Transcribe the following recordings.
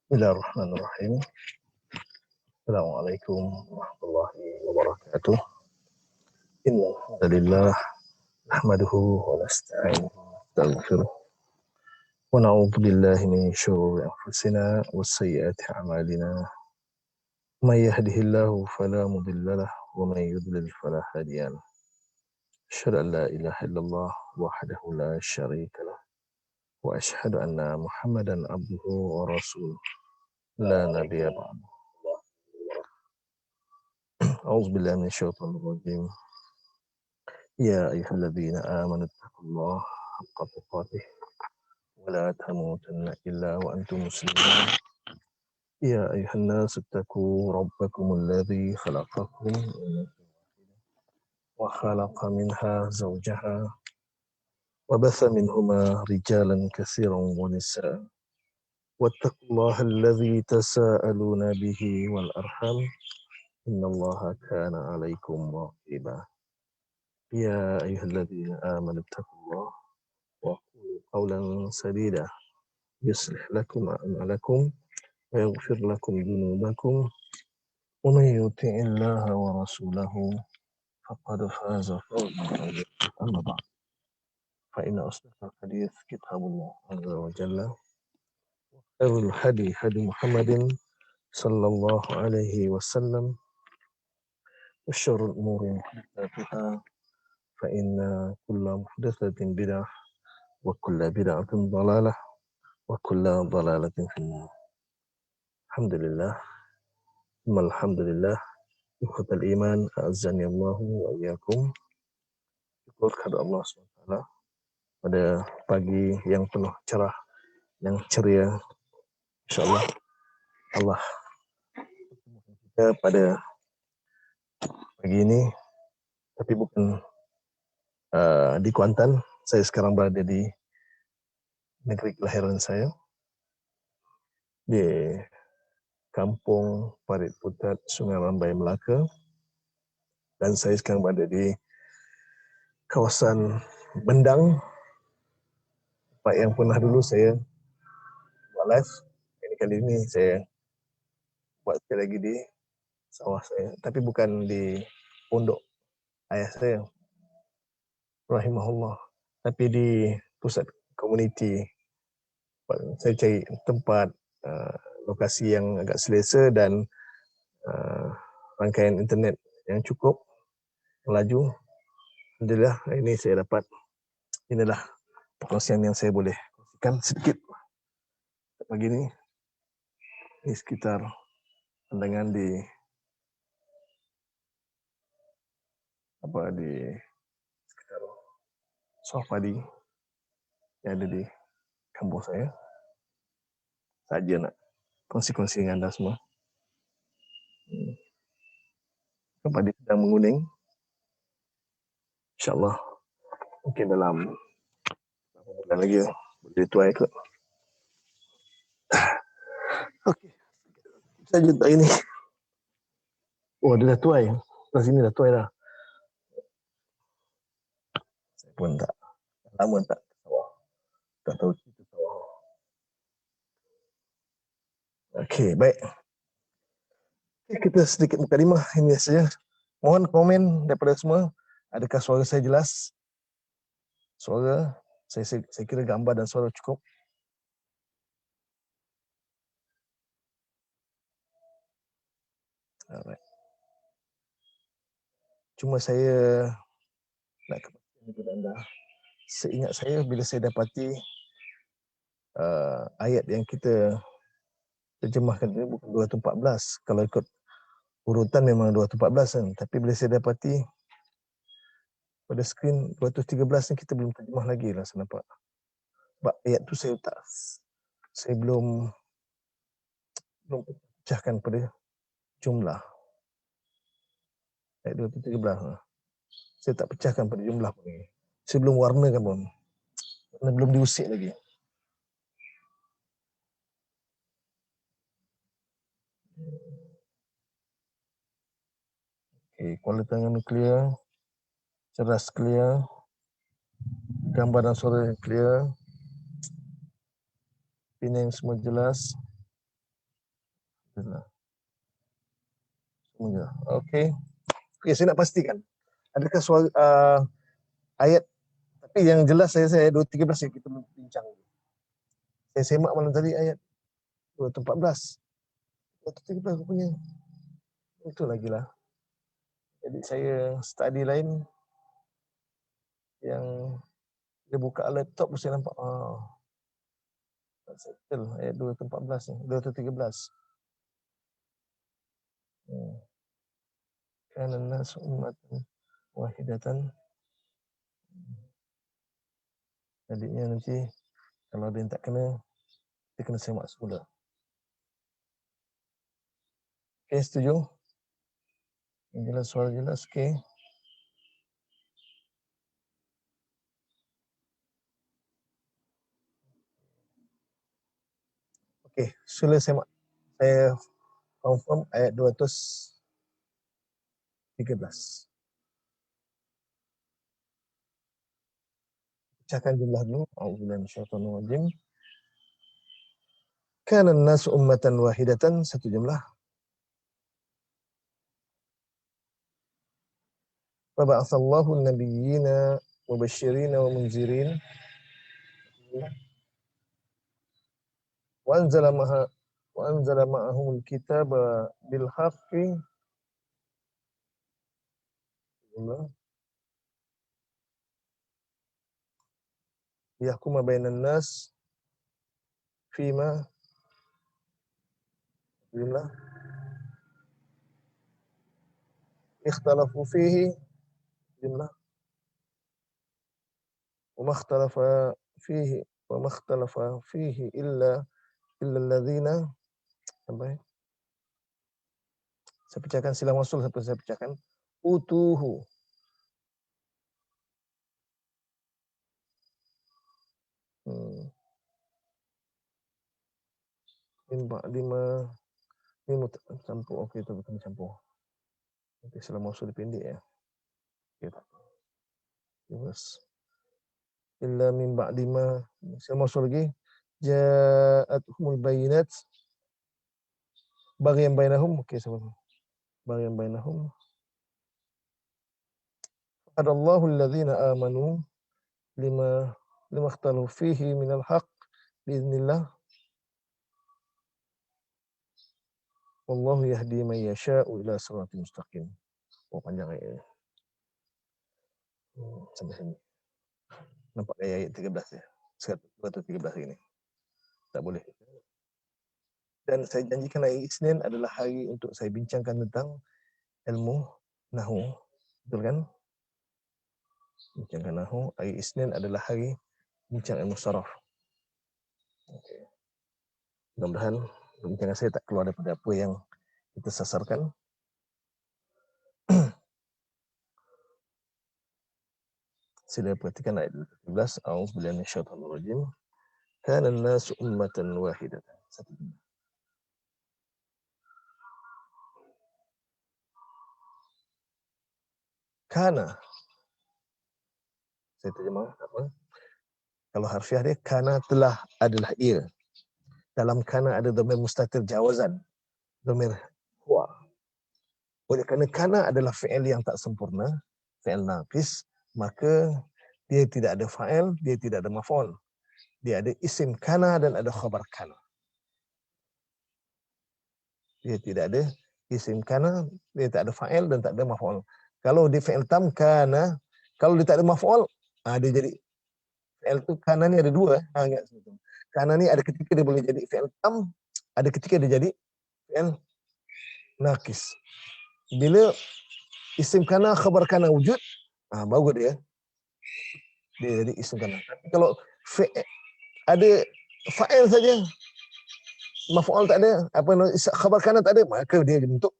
Bismillahirrahmanirrahim. Assalamualaikum warahmatullahi wabarakatuh. Innal hamdalillah nahmaduhu wa nasta'inuhu wa nastaghfiruh wa na'udzu billahi min shururi anfusina wa sayyiati a'malina. May yahdihillahu fala mudilla lahu wa may yudlil fala hadiya lahu. Asyhadu an la ilaha illallah wahdahu la syarika lah wa asyhadu anna Muhammadan abduhu wa rasuluh la nabiyya ba'dahu. A'udzu billahi minasyaitonir rajim. يا أيها الذين آمنوا اتقوا الله حق تقاته ولا تموتن إلا وأنتم مسلمون يا أيها الناس اتقوا ربكم الذي خلقكم من نفس واحدة وخلق منها زوجها وبث منهما رجالا كثيرا ونساء واتقوا الله الذي تساءلون به والأرحام إن الله كان عليكم رقيبا يا أيها الذين آمنوا اتقوا الله وقولوا قولا سديدا يصلح لكم أعمالكم ويغفر لكم ذنوبكم ومن يطع الله ورسوله فقد فاز فوزا عظيما. أما بعد فإن أصدق الحديث كتاب الله عز وجل خير الهدي هدي محمد صلى الله عليه وسلم وشر الأمور محدثاتها فإن كل محدثة بدعة وكل بدعة ضلالة وكل ضلالة في النار. Alhamdulillah, alhamdulillah, ikhwatal iman, a'azzani Allah wa iyyakum. Syukur kepada Allah SWT pada pagi yang penuh cerah, yang ceria. InsyaAllah Allah kita pada pagi ini, tapi bukan di Kuantan. Saya sekarang berada di negeri kelahiran saya, di Kampung Parit Putat, Sungai Rambai, Melaka. Dan saya sekarang berada di kawasan Bendang, tempat yang pernah dulu saya buat live. Kali ini saya buat sekali lagi di sawah saya, tapi bukan di pondok ayah saya, rahimahullah, tapi di pusat komuniti. Saya cari tempat lokasi yang agak selesa dan rangkaian internet yang cukup melaju. Alhamdulillah, hari ini saya dapat. Inilah perkongsian yang saya boleh kongsikan sedikit pagi ini. Ini sekitar pandangan di sekitar sawah padi yang ada di kampung saya. Saja nak kongsi-kongsi dengan anda semua. Padi sedang menguning. InsyaAllah mungkin dalam bulan lagi boleh tuai kot. Okey, saja untuk ini. Oh, dia dah tuai. Dah sini dah tuai dah. Saya pun tak lama tak sawah. Tak tahu cerita sawah. Okey, baik. Kita sedikit mukadimah ini saja. Mohon komen daripada semua. Adakah suara saya jelas? Suara saya kira gambar dan suara cukup. Alright. Cuma saya nak kepastian kepada anda. Seingat saya bila saya dapati ayat yang kita terjemahkan ini bukan 214. Kalau ikut urutan memang 214 kan. Tapi bila saya dapati pada skrin 213 ni kita belum terjemah lagi lah, saya nampak. Sebab ayat tu saya belum pecahkan pada jumlah. Ayat 213 lah. Saya tak pecahkan pada jumlah pun ni. Saya belum warnakan pun. Kerana belum diusik lagi. Okay, kuala tangan clear. Ceras clear. Gambar dan suara clear. Pining semua jelas. Okey. Okey, saya nak pastikan. Adakah soal ayat, tapi yang jelas saya 213 yang kita bincang. Saya semak malam tadi ayat 214. 213 rupanya. Itu lagi lah. Jadi saya study lain yang dia buka laptop saya nampak settle ayat 214 ni, 213. Kana nas ummatan wahidatan. Jadinya nanti kalau ada yang tak kena, dia kena semak semula. Okey, setuju? Yang jelas, suara jelas, okey. Okey, sila semak. Saya confirm ayat 213. Pecahkan jumlah dulu. A'udzubillahi minasyaitonir rajim. Kana an-nasu ummatan wahidatan, satu jumlah. Fa ba'atsallahu an-nabiyyina mubashshirina wa munzirin. Wa anzala ma'ahumul kitaba bil haqqi. Yahkuma bainan nas fima jumlah ikhtalafu fihi jumlah wa ma ikhtalafa fihi illa alladziina, sampai saya pecahkan silang mausul sampai saya pecahkan utuhu. Lima campur. Okey, itu bukan campur. Okey, silang mausul pendek ya. Okey, tak. Terus illa min ba'di ma, silang mausul lagi ja'atuhumul bayyinat baghyan bainahum. Okey, sama. Baghyan bainahum. Adallahu alladziina aamanu lima ikhtalafu fihi minal haqq biiznillah. Wallahu yahdi man yasha'u ila siratal mustaqim. Oh, panjang ayat ini. Sampai sini. Nampak ayat 13 ya. 113 ini. Tak boleh. Dan saya janjikan hari Isnin adalah hari untuk saya bincangkan tentang ilmu Nahwu. Betul kan? Bincangkan Nahwu. Hari Isnin adalah hari bincang ilmu saraf. Okay. Mudah-mudahan perbincangan saya tak keluar daripada apa yang kita sasarkan. Sila perhatikan ayat 12. A'udzubillahi minasyaitonir rajim. Kana an-nasu ummatan wahidatan. Satu. Kana. Saya terjemah apa? Kalau harfiah dia kana telah adalah ia. Dalam kana ada dhamir mustatir jawazan. Dhamir huwa. Oleh kerana kana adalah fi'il yang tak sempurna, fi'il naqis, maka dia tidak ada fa'il, dia tidak ada maf'ul. Dia ada isim kana dan ada khabar kana. Dia tidak ada isim kana, dia tak ada fa'il dan tak ada maf'ul. Kalau dia fi'il tam kana, kalau dia tak ada maf'ul, dia jadi fi'il tu kana ni ada dua. Ingat sebetulnya. Kana ni ada ketika dia boleh jadi fi'il tam, ada ketika dia jadi fi'il naqis. Bila isim kana khabar kana wujud, baru dia jadi isim kana. Tapi kalau ada fa'il saja, maf'ul tak ada, khabar kana tak ada, maka dia bentuk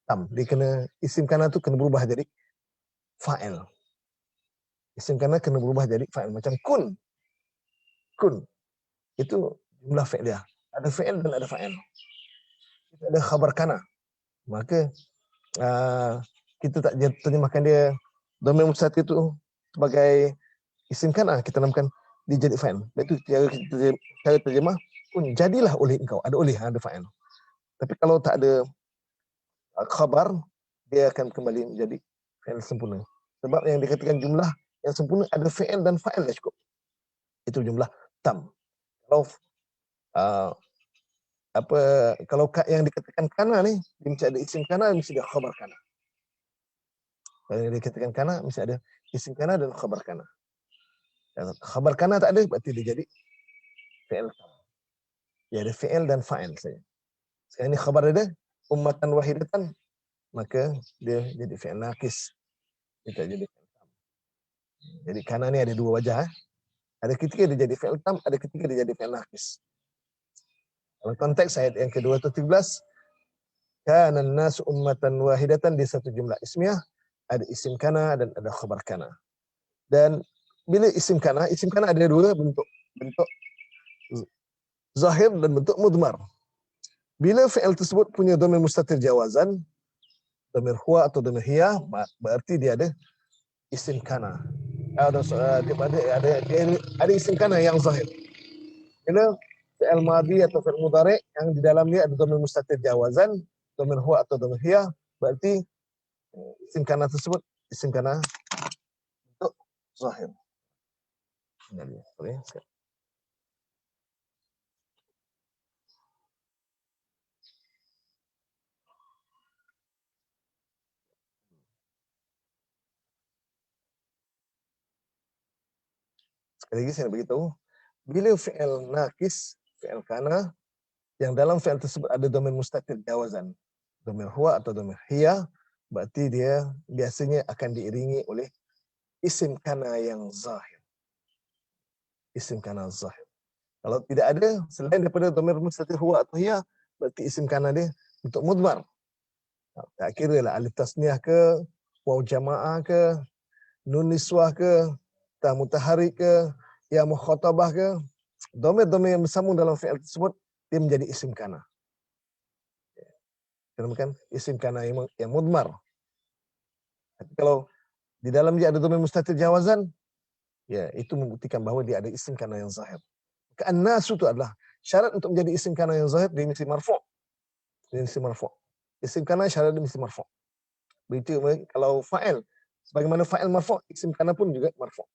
tam. Dia kena isim kana tu kena berubah jadi fa'il. Isim kana kena berubah jadi fa'il, macam kun. Kun. Itu jumlah fi'il dia. Ada fi'il dan ada fa'il. Kita ada khabar kana. Maka kita tak terjemahkan dia dhamir mustatir itu sebagai isim kana, kita namakan dia jadi fa'il. Itu cara terjemah pun jadilah oleh engkau. Ada oleh, ada fa'il. Tapi kalau tak ada khabar, dia akan kembali menjadi fi'il sempurna. Sebab yang dikatakan jumlah yang sempurna ada fi'il dan fa'il dah cukup. Itu jumlah tam. Kalau kalau yang dikatakan kana ni, dia mesti ada isim kana, mesti ada khabar kana. Kalau yang dikatakan kana, mesti ada isim kana dan khabar kana. Khabar kana tak ada, berarti dia jadi fi'il tam. Dia ada fi'il dan fa'il saja. Sekarang ni khabar ada, ummatan wahidatan, maka dia jadi fi'il naqis. Dia tak jadi fi'il tam. Jadi kana ni ada dua wajah. Ada ketika dia jadi fi'il tam, ada ketika dia jadi fi'il naqis. Dalam konteks ayat yang ke-217, kana an-nasu ummatan wahidatan, di satu jumlah ismiyah, ada isim kana dan ada khabar kana. Dan bila isim kana ada dua bentuk. Bentuk zahir dan bentuk mudmar. Bila fi'il tersebut punya dhamir mustatir jawazan, dhamir huwa atau dhamir hiya, berarti dia ada isim kana. Ada isim kana yang zahir. Bila fi'il madhi atau fi'il mudhari yang di dalamnya ada dhamir mustatir jawazan, dhamir huwa atau dhamir hiya, berarti isim kana tersebut isim kana untuk zahir. Sekali lagi saya beritahu, bila fi'il naqis, fi'il kana, yang dalam fi'il tersebut ada dhamir mustatir jawazan, dhamir huwa atau dhamir hiya, berarti dia biasanya akan diiringi oleh isim kana yang zahir. Isim kana zahir. Kalau tidak ada, selain daripada dhamir mustatir huwa atau hiya, berarti isim kana dia untuk mudmar. Tak kira lah alif tasniah ke, waw jamaah ke, nun niswah ke, ta mutaharrik ke, ya mukhatabah ke, dhamir-dhamir yang bersambung dalam fi'il tersebut, dia menjadi isim kana. Dinamakan isim kana yang mudmar. Tapi kalau di dalam dia ada dhamir mustatir jawazan, ya itu membuktikan bahawa dia ada isim kana yang zahir. An-nasu itu adalah syarat untuk menjadi isim kana yang zahir, dia mesti marfu'. Dia mesti marfu'. Isim kana syarat dia mesti marfu'. Begitu kalau fa'il, sebagaimana fa'il marfu', isim kana pun juga marfu'.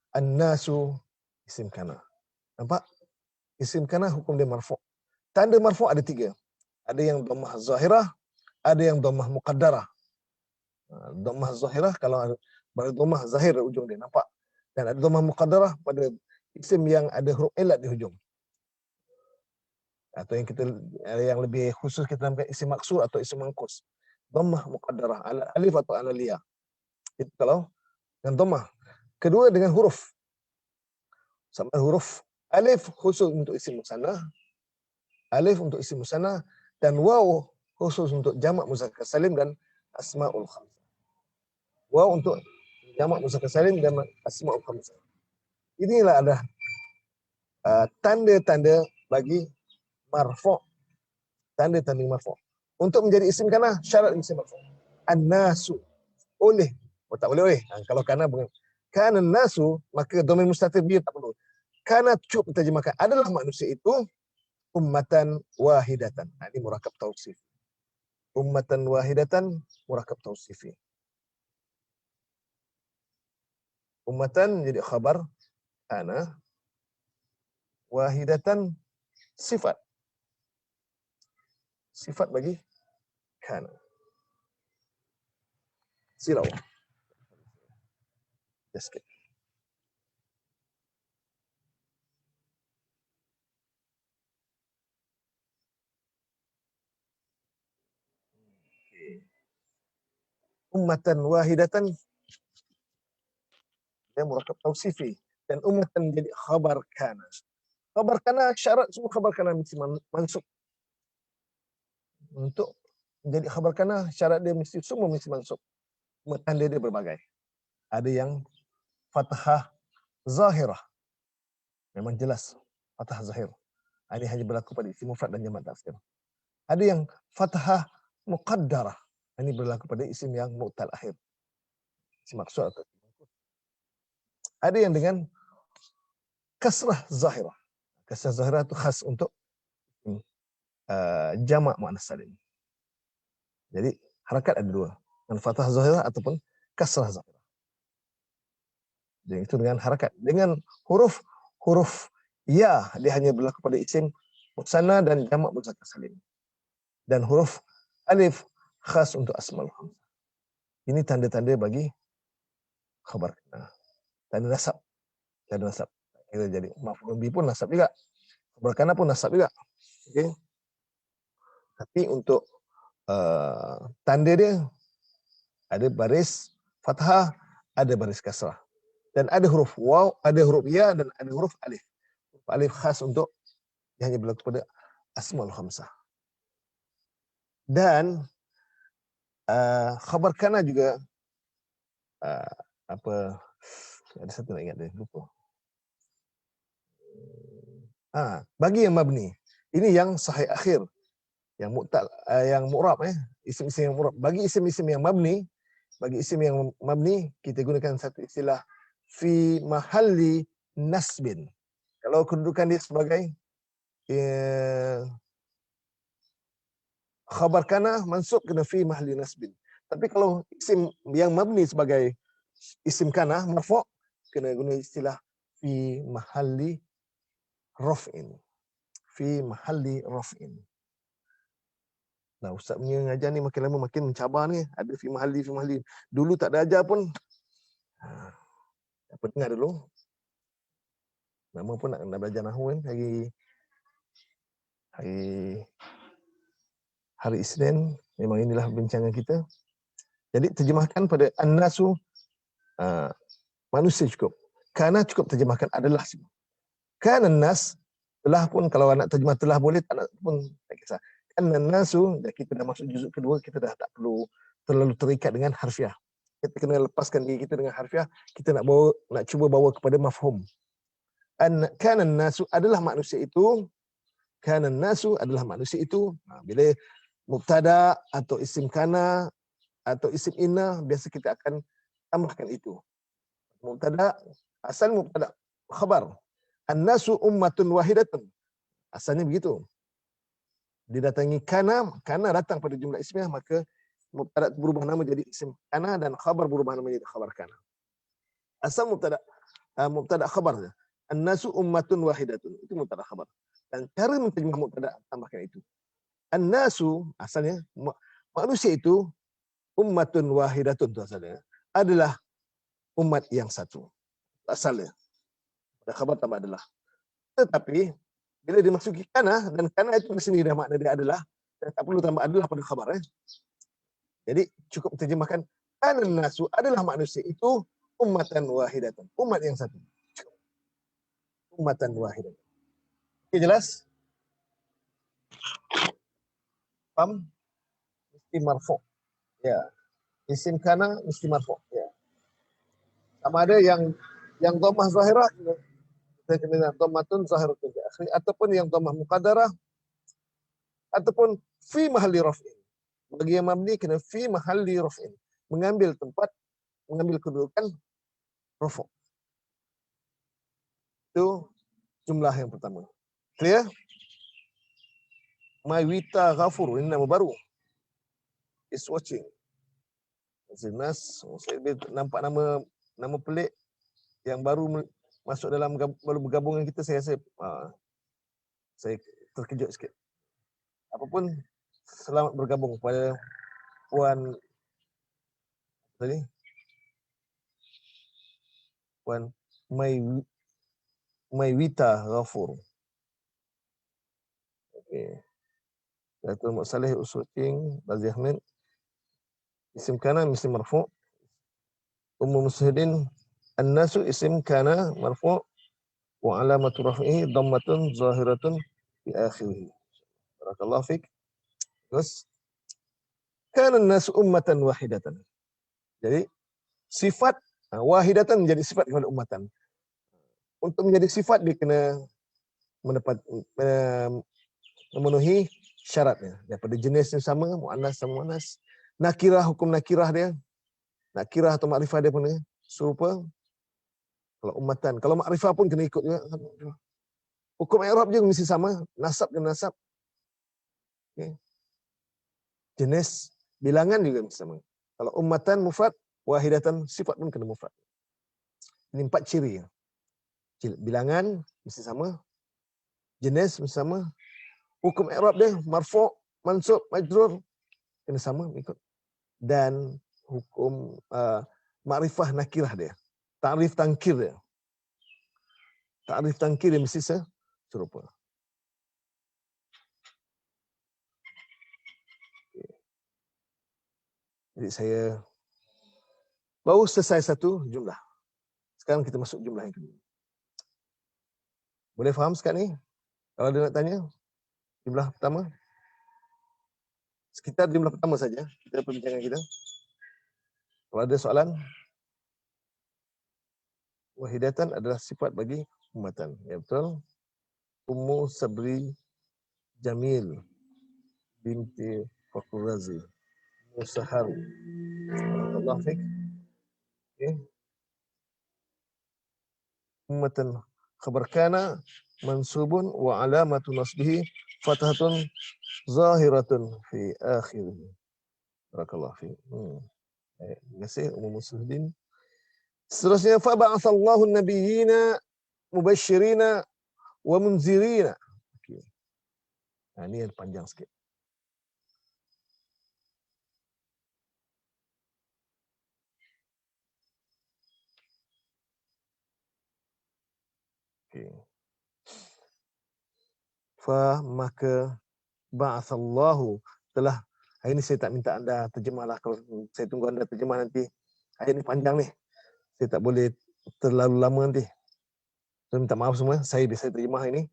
An-nasu isim kana. Nampak? Isim kana hukum dia marfu'. Tanda marfu' ada tiga. Ada yang dhammah zahirah, ada yang dhammah muqaddarah. Dhammah zahirah kalau ada dhammah zahir ujung dia nampak. Dan ada dhammah muqaddarah pada isim yang ada huruf illat di hujung. Atau yang lebih khusus kita namakan isim maksur atau isim manqus. Dhammah muqaddarah ala alif atau ala liya. Itu kalau dengan dhammah. Kedua dengan huruf. Sama huruf alif khusus untuk isim musanna, alif untuk isim musanna, dan waw khusus untuk jamak muzakkar salim dan asmaul khamsah. Waw untuk jamak muzakkar salim dan asmaul khamsah. Inilah ada tanda-tanda bagi marfu'. Tanda-tanda marfu'. Untuk menjadi isim kana, syarat isim marfu'. An-nasu, oleh. Tak boleh oleh. Kalau kana bukan. Kana nasu, maka dhamir mustatir dia tak perlu. Kana cukup terjemahkan. Adalah manusia itu ummatan wahidatan. Ini murakab tausif. Ummatan wahidatan, murakab tausifi. Ummatan jadi khabar kana, wahidatan sifat. Sifat bagi kana. Silau. Just kidding. Ummatan wahidatan dia murakab tausifi, dan ummatan jadi khabar kana. Khabar kana syarat semua khabar kana mesti mansub. Untuk menjadi khabar kana syarat dia mesti semua mesti mansub. Tanda dia berbagai. Ada yang fathah zahirah. Memang jelas fathah zahir. Ini hanya berlaku pada isim mufrad dan jamak taksir. Ada yang fathah muqaddarah. Ini berlaku pada isim yang mu'tal akhir. Isim maksud atau ada yang dengan kasrah zahirah. Kasrah zahirah itu khas untuk jamak muannas salim. Jadi harakat ada dua, dengan fathah zahirah ataupun kasrah zahirah. Jadi itu dengan harakat. Dengan huruf ya dia hanya berlaku pada isim musanna dan jamak muzakkar salim. Dan huruf alif khas untuk asmaul khamsah. Ini tanda-tanda bagi khabar kana. Tanda nasab. Tanda nasab. Kita jadi maf'ul bih pun nasab juga. Khabar kana pun nasab juga. Okey. Tapi untuk tanda dia ada baris fathah, ada baris kasrah. Dan ada huruf waw, ada huruf ya, dan ada huruf alif. Huruf alif khas untuk yang hanya berlaku pada asmaul khamsah. Dan khabar kana juga ada satu nak ingat dia, lupa. Bagi yang mabni, ini yang sahih akhir, yang mu'rab, isim-isim yang mu'rab. Bagi isim-isim yang mabni, kita gunakan satu istilah fi mahalli nasbin. Kalau kedudukan dia sebagai khabar kana mansub kena fi mahalli nasbin. Tapi kalau isim yang mabni sebagai isim kana marfu' kena guna istilah fi mahalli raf'in. Fi mahalli raf'in. Nah, ustaz punya ngajar ni makin lama makin mencabar ni. Ada fi mahalli. Dulu tak ada ajar pun. Apa dengar dulu. Nama pun nak belajar nahwu kan hari Isnin. Memang inilah bincangan kita. Jadi terjemahkan pada an-nasu, manusia cukup. Kana cukup terjemahkan adalah. Kana an-nas, telah pun kalau anak terjemah telah boleh, tak nak pun tak kisah. Kana an-nasu, kita dah masuk juzuk kedua, kita dah tak perlu terlalu terikat dengan harfiah. Kita kena lepaskan diri kita dengan harfiah, kita nak cuba bawa kepada mafhum. Kana an-nasu adalah manusia itu. Kana an-nasu adalah manusia itu. Bila mubtada atau isim kana atau isim inna, biasa kita akan tambahkan itu. Mubtada, asal mubtada khabar. An-nasu ummatun wahidatun. Asalnya begitu. Didatangi kana datang pada jumlah ismiyah, maka mubtada berubah nama jadi isim kana dan khabar berubah nama jadi khabar kana. Asal mubtada khabar. An-nasu ummatun wahidatun. Itu mubtada khabar. Dan cara menterjemah mubtada tambahkan itu. An-nasu asalnya manusia itu ummatun wahidatun itu asalnya adalah umat yang satu. Asalnya. Pada khabar tambah adalah. Tetapi bila dimasuki kana, dan kana itu sendiri dah makna dia adalah, dan tak perlu tambah adalah pada khabar. Jadi cukup terjemahkan kana nasu adalah manusia itu ummatan wahidatan. Umat yang satu. Ummatan wahidatan. Okey, jelas? Faham? Mesti marfu'. Ya. Isim kana mesti marfu'. Ya. Sama ada yang dhammah zahirah, kita kena dhammatun zahiratun fi akhir, ataupun yang dhammah muqaddarah, ataupun fi mahalli raf'in. Bagi yang mabni kena fi mahalli raf'in, mengambil kedudukan rafu'. Itu jumlah yang pertama. Clear? My Wita Ghafur, ini nama baru. Is watching. Nas, saya nampak nama pelik yang baru masuk dalam baru bergabung dengan kita, saya terkejut sikit. Apapun, selamat bergabung kepada Puan Maywita Ghafur. Okey. Datuk Mak Saleh Usuting Bazi Ahmed. Isim kana mesti marfu'. Ummu Musyidin an-nasu isim kana marfu' wa alamatu raf'ihi dhammatun zahiratun fi akhirih. Barakallahu fik. Terus kana an-nasu ummatan wahidatan. Jadi sifat wahidatan menjadi sifat kepada ummatan. Untuk menjadi sifat dia kena memenuhi syaratnya. Daripada jenis yang sama, muannas sama muannas. Nakirah, hukum nakirah dia. Nakirah atau makrifah dia pun serupa. Kalau ummatan, kalau makrifah pun kena ikut juga. Hukum i'rab juga mesti sama, nasab dan nasab. Okay. Jenis bilangan juga sama. Kalau ummatan mufrad, wahidatan sifat pun kena mufrad. Ini 4 ciri. Bilangan mesti sama, jenis mesti sama, hukum i'rab dia marfu', mansub, majrur kena sama ikut. Dan hukum ma'rifah nakirah dia. Ta'rif tangkir dia. Ta'rif tangkir dia mesti serupa. Jadi saya baru selesai satu jumlah. Sekarang kita masuk jumlah yang kedua. Boleh faham sekarang ni? Kalau ada nak tanya, jumlah pertama. Sekitar jumlah pertama saja kita perbincangan kita. Kalau ada soalan, wahidatan adalah sifat bagi ummatan. Ya betul. Ummu Sabri Jamil binti Fakhur Razi. Musahar. Allah fik. Okay. Ummatan khabar kana mansubun wa alamatu nasbihi fathatun zahiratun fi akhirih. Barakallahu fi. Terima kasih Ummu Muslimin. Seterusnya fa ba'atsallahu an-nabiyyina mubasysyirina wa munzirina. Okey. Nah, ini yang panjang sikit. Okey. Fa maka ba'atsallahu telah. Hari ini saya tak minta anda terjemahlah, kalau saya tunggu anda terjemah nanti. Ayat ini panjang ni. Saya tak boleh terlalu lama nanti. Saya minta maaf semua, saya terjemah ini.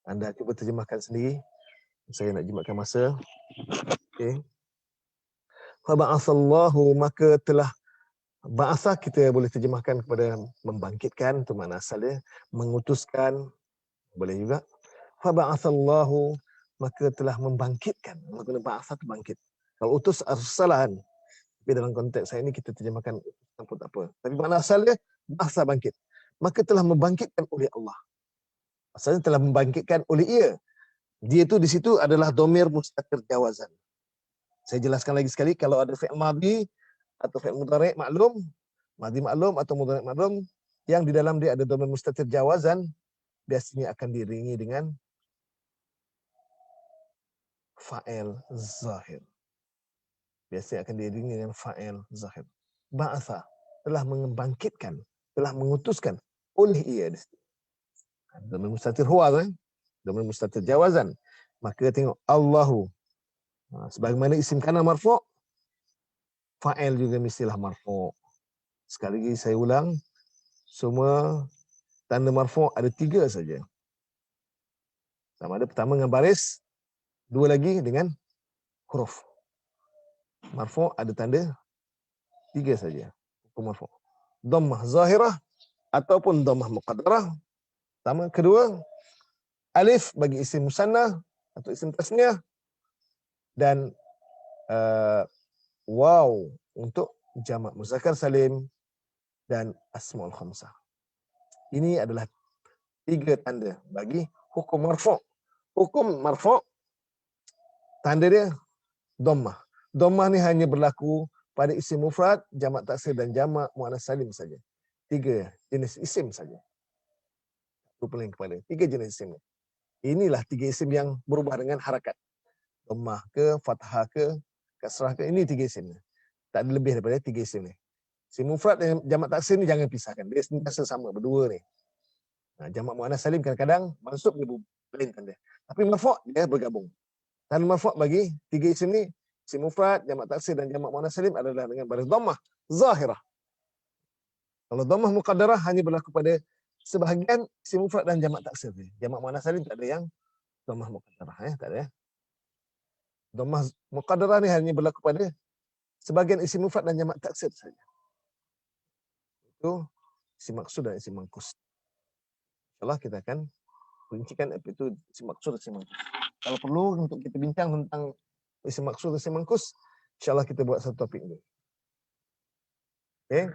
Anda cuba terjemahkan sendiri. Saya nak jimatkan masa. Okey. Fa ba'atsallahu maka telah. Ba'atha kita boleh terjemahkan kepada membangkitkan, itu makna asal dia. Mengutuskan, boleh juga. Fa ba'atsallahu maka telah membangkitkan. Maka ba'atha itu bangkit. Kalau utus arsalan. Tapi dalam konteks saya ini kita terjemahkan pun tak apa. Tapi makna asal dia ba'atha bangkit. Maka telah membangkitkan oleh Allah. Asalnya telah membangkitkan oleh ia. Dia itu di situ adalah dhamir mustatir jawazan. Saya jelaskan lagi sekali, kalau ada fi'il madhi atau fi'il mudhari' maklum, madhi maklum atau mudhari' maklum, yang di dalam dia ada dhamir mustatir jawazan, biasanya akan diiringi dengan fa'il zahir. Biasanya akan diiringi dengan fa'il zahir. Ba'atha, telah membangkitkan, telah mengutuskan oleh ia. Dhamir mustatir huwa, dhamir mustatir jawazan. Maka tengok Allahu. Sebagaimana isim kana marfu', fa'il juga mestilah marfu'. Sekali lagi saya ulang, semua tanda marfu' ada 3 saja. Sama ada pertama dengan baris, 2 lagi dengan huruf. Marfu' ada tanda 3 saja. Hukum marfu'. Dhammah zahirah ataupun dhammah muqaddarah. Pertama, kedua, alif bagi isim musanna atau isim tasniah, dan waw untuk jamak muzakkar salim dan asmaul khamsah. Ini adalah 3 tanda bagi hukum marfu'. Hukum marfu' tanda dia dhammah. Dhammah ni hanya berlaku pada isim mufrad, jamak taksir dan jamak muannas salim saja. 3 jenis isim saja. Berpaling kepada 3 jenis isim. Inilah 3 isim yang berubah dengan harakat. Dhammah ke, fathah ke, kasrah ke, ini 3 isim. Tak ada lebih daripada 3 isim ni. Isim mufrad dan jamak taksir ni jangan pisahkan. Dia sentiasa sama berdua ni. Jamak muannas salim kadang-kadang mansub dia lain tanda. Tapi marfu' dia bergabung. Tanda marfu' bagi 3 isim ni, isim mufrad, jamak taksir dan jamak muannas salim adalah dengan baris dhammah zahirah. Kalau dhammah muqaddarah hanya berlaku pada sebahagian isim mufrad dan jamak taksir. Jamak muannas salim tak ada yang dhammah muqaddarah, tak ada. Dhammah muqaddarah ni hanya berlaku pada sebahagian isim mufrad dan jamak taksir saja. Itu isim maksud dan isim mangkus. InsyaAllah kita akan rincikan apa itu isim maksud dan isim mangkus. Kalau perlu untuk kita bincang tentang isim maksud dan isim mangkus, insyaAllah kita buat satu topik ini. Okay.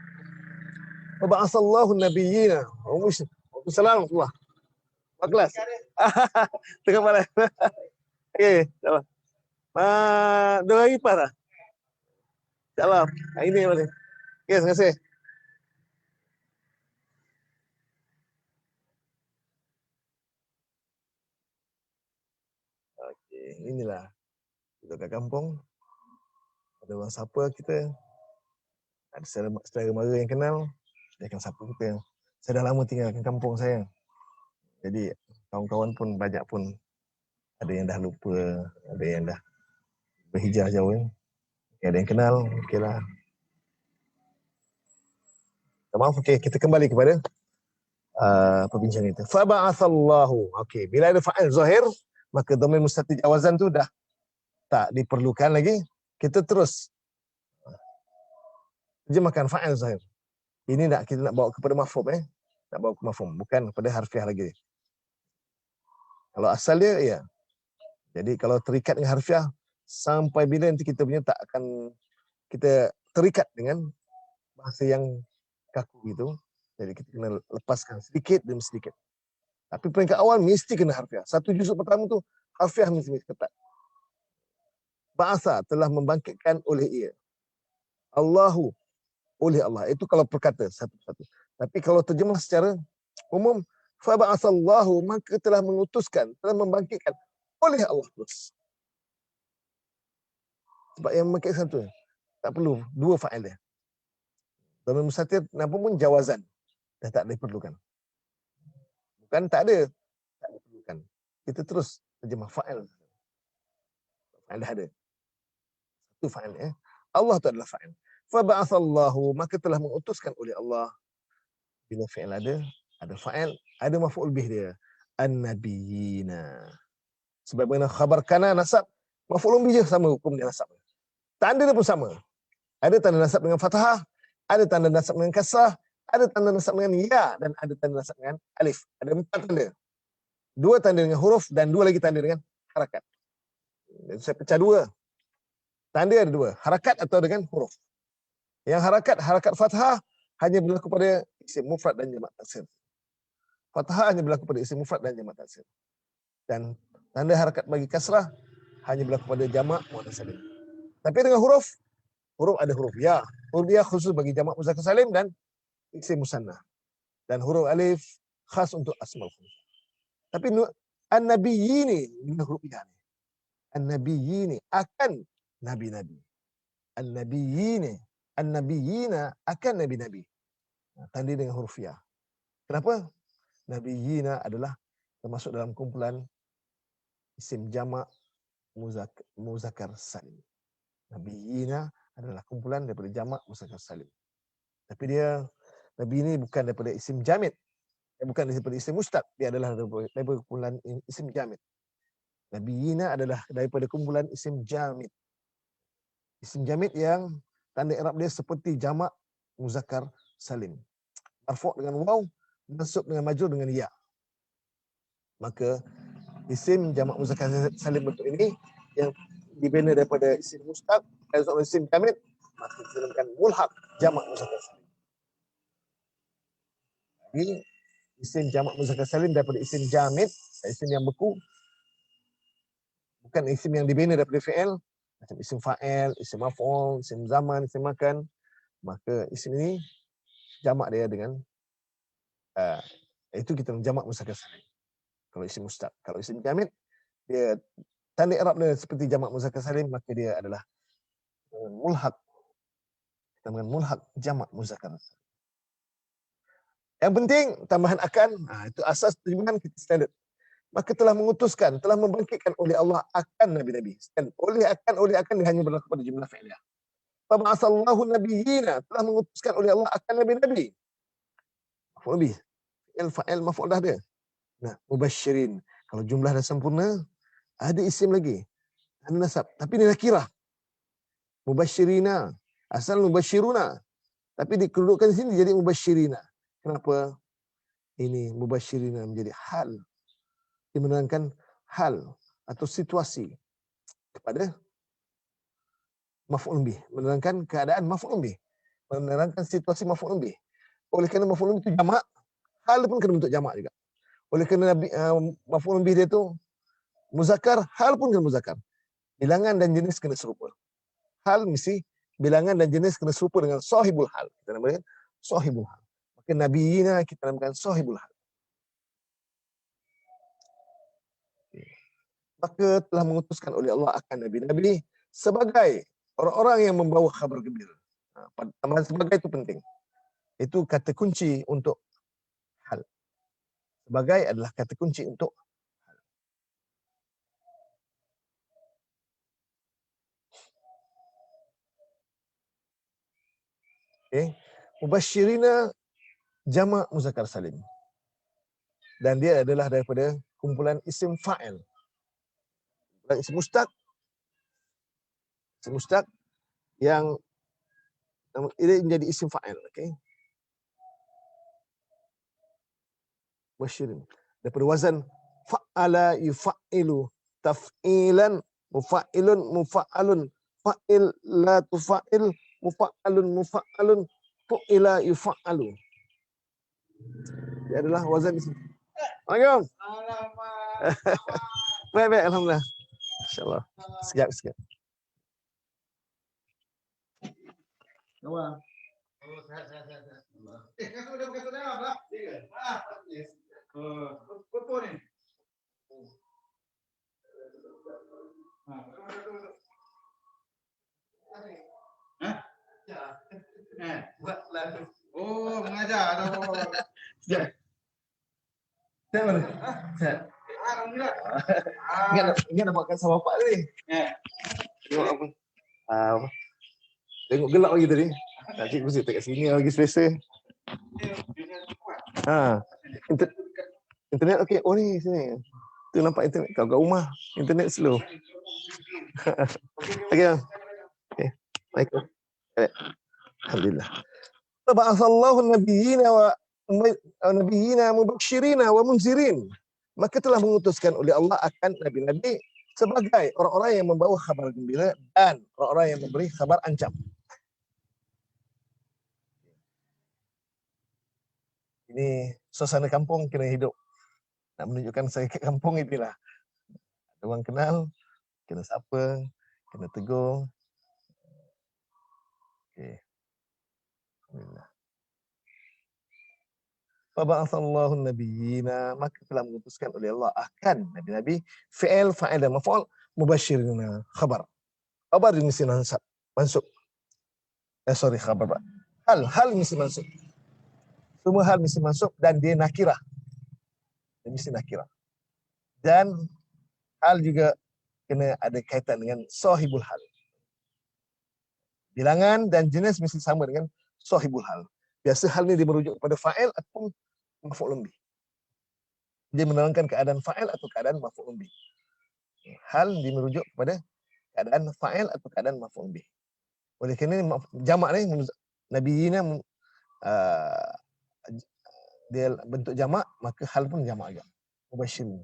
Wa ba'atsallahu an-nabiyyina. Waalaikumsalam warahmatullahi wabarakatuh. Kelas. Tengah malam. Okey, insya-Allah. Dua hari lepas dah. InsyaAllah. Hari ni boleh. Okey, terima kasih. Okey, inilah kita kat kampung. Ada orang sapa kita, ada saudara mara yang kenal, dia akan sapa kita. Saya dah lama tinggal di kampung saya. Jadi kawan-kawan pun banyak pun ada yang dah lupa, ada yang dah berhijrah jauh kan. Ada yang kenal, okeylah. Maaf, okey, kita kembali kepada perbincangan kita. Fa ba'athallahu. Okey, bila ada fa'il zahir, maka dhamir mustatir jawazan tu dah tak diperlukan lagi. Kita terus terjemahkan fa'il zahir. Ini kita nak bawa kepada mafhum Nak bawa ke mafhum, bukan kepada harfiah lagi. Kalau asal dia, ya. Jadi kalau terikat dengan harfiah, sampai bila nanti kita punya tak akan kita terikat dengan bahasa yang kaku gitu. Jadi kita kena lepaskan sedikit demi sedikit. Tapi peringkat awal mesti kena harfiah. Satu juzuk pertama tu harfiah mesti ketat. Ba'asa telah membangkitkan oleh ia. Allahu, oleh Allah. Itu kalau perkata satu-satu. Tapi kalau terjemah secara umum, fa ba'asallahu, maka telah mengutuskan, telah membangkitkan oleh Allah terus. Sebab yang membangkitkan satu, tak perlu dua fa'il dia. Dhamir mustatir apa pun jawazan. Dah tak diperlukan. Bukan tak ada, tak diperlukan. Kita terus terjemah fa'il. Fa'il dah ada. Satu fa'il Allah tu adalah fa'il. Fa ba'athallahu, maka telah mengutuskan oleh Allah. Bila fi'il ada fa'il, ada maf'ul bih dia. An-nabiyina. Sebagaimana khabar kana nasab, maf'ul bih je sama hukum dia nasab. Tanda dia pun sama. Ada tanda nasab dengan fathah, ada tanda nasab dengan kasrah, ada tanda nasab dengan ya, dan ada tanda nasab dengan alif. Ada 4 tanda. 2 tanda dengan huruf dan 2 lagi tanda dengan harakat. Jadi saya pecah 2. Tanda ada 2, harakat atau dengan huruf. Yang harakat fathah hanya berlaku pada isim mufrad dan jamak taksir. Fathah hanya berlaku pada isim mufrad dan jamak taksir. Dan tanda harakat bagi kasrah hanya berlaku pada jamak muannas salim. Tapi dengan huruf ada huruf ya. Huruf ya khusus bagi jamak muzakkar salim dan isim musanna. Dan huruf alif khas untuk asmaul khamsah. Tapi an-nabiyini dengan huruf ya ni. An-nabiyini akan nabi-nabi. An-nabiyina akan nabi-nabi. Tanda dengan huruf ya. Kenapa? Nabiyina adalah termasuk dalam kumpulan isim jamak muzakkar salim. Nabiyina adalah kumpulan daripada jamak muzakkar salim. Tapi dia nabi ini bukan daripada isim jamid. Bukan daripada isim mustaq. Dia adalah daripada kumpulan isim jamid. Nabiyina adalah daripada kumpulan isim jamid. Isim jamid yang tanda i'rab dia seperti jamak muzakkar salim. Marfu' dengan waw, mansub dengan majrur dengan ya. Maka isim jamak muzakkar salim bentuk ini yang dibina daripada isim mustaq dan isim jamid, maka dinamakan mulhaq jamak muzakkar salim. Jadi isim jamak muzakkar salim daripada isim jamid, isim yang beku, bukan isim yang dibina daripada fi'il, macam isim fa'il, isim maf'ul, isim zaman, isim makan. Maka isim ini jamak dia dengan itu kita jamak muzakkar salim. Kalau isim mustaq, kalau isim jamid dia tanda i'rab dia seperti jamak muzakkar salim, maka dia adalah mulhaq. Kita dengan mulhaq jamak muzakkar salim. Yang penting tambahan akan, itu asas terjemahan kita standard. Maka telah mengutuskan, telah membangkitkan oleh Allah akan nabi-nabi. Oleh akan dia hanya berlaku pada jumlah fi'liyah. Fab'asallahu nabiyina, telah mengutuskan oleh Allah akan nabi-nabi. Maf'ul bih. Fa'il maf'ul dah dia. Nah, mubasyirin. Kalau jumlah dah sempurna, ada isim lagi. Ada nasab. Tapi dia nakirah. Mubasyirina. Asal mubasyiruna. Tapi dikedudukan di sini jadi mubasyirina. Kenapa? Ini mubasyirina menjadi hal. Dia menerangkan hal atau situasi kepada maf'ul bih, menerangkan keadaan maf'ul bih, menerangkan situasi maf'ul bih. Oleh kerana maf'ul bih itu jamak, hal pun kena bentuk jamak juga. Oleh kerana maf'ul bih dia tu Muzakkar, hal pun kena muzakkar. Bilangan dan jenis kena serupa. Hal mesti bilangan dan jenis kena serupa dengan sahibul hal. Kita namakan sahibul hal. Maka nabiyina kita namakan sahibul hal. Maka telah mengutuskan oleh Allah akan nabi-nabi sebagai orang-orang yang membawa khabar gembira. Tambahan sebagai itu penting. Itu kata kunci untuk hal. Sebagai adalah kata kunci untuk hal. Okay. Mubashirina jamak muzakkar salim. Dan dia adalah daripada kumpulan isim fa'il. Dan isim mustaq yang ini menjadi isim fa'il. Okay. Mubashirin. Daripada wazan fa'ala yufa'ilu taf'ilan mufa'ilun mufa'alun fa'il la tufa'il mufa'alun fu'ila yufa'alu. Dia adalah wazan isim. Assalamualaikum. Baik, alhamdulillah. InsyaAllah. Sekejap. Kawan. Oh, sehat. Kamu udah buka sudah apa? Yes. Apa ni? Buatlah. Oh, mengajar. Sekejap. Sekejap mana? Sekejap. Ingat nak buatkan sama bapak ni. Tengok apa? Apa? Tengok gelap lagi tadi. Tak cik mesti dekat sini lagi selesa. Internet okey. Oh ni sini. Tu nampak internet kau kat rumah. Internet slow. Okey. Baik. Alhamdulillah. Taba'athallahu nabiyina mubashirina wa munzirin. Maka telah mengutuskan oleh Allah akan nabi-nabi sebagai orang-orang yang membawa khabar gembira dan orang-orang yang memberi khabar ancam. Ini suasana kampung kena hidup. Nak menunjukkan saya kat kampung inilah. Ada orang kenal, kena sapa, kena tegur. Okey. Alhamdulillah. Faba'athallahu nabiyina, maka telah mengutuskan oleh Allah akan nabi-nabi fi'il fa'il dan maf'ul mubashirina khabar. Khabar mesti mansub. Khabar. Hal mesti mansub. Semua hal mesti masuk dan dia nakirah. Dia mesti nakirah. Dan hal juga kena ada kaitan dengan sahibul hal. Bilangan dan jenis mesti sama dengan sahibul hal. Biasa hal ni dia merujuk kepada fa'il ataupun maf'ulun bih. Dia menerangkan keadaan fa'il atau keadaan maf'ulun bih. Hal dia merujuk kepada keadaan fa'il atau keadaan maf'ulun bih. Oleh kerana jamak ni nabiyina dia bentuk jamak, maka hal pun jamak juga. Mubashirin.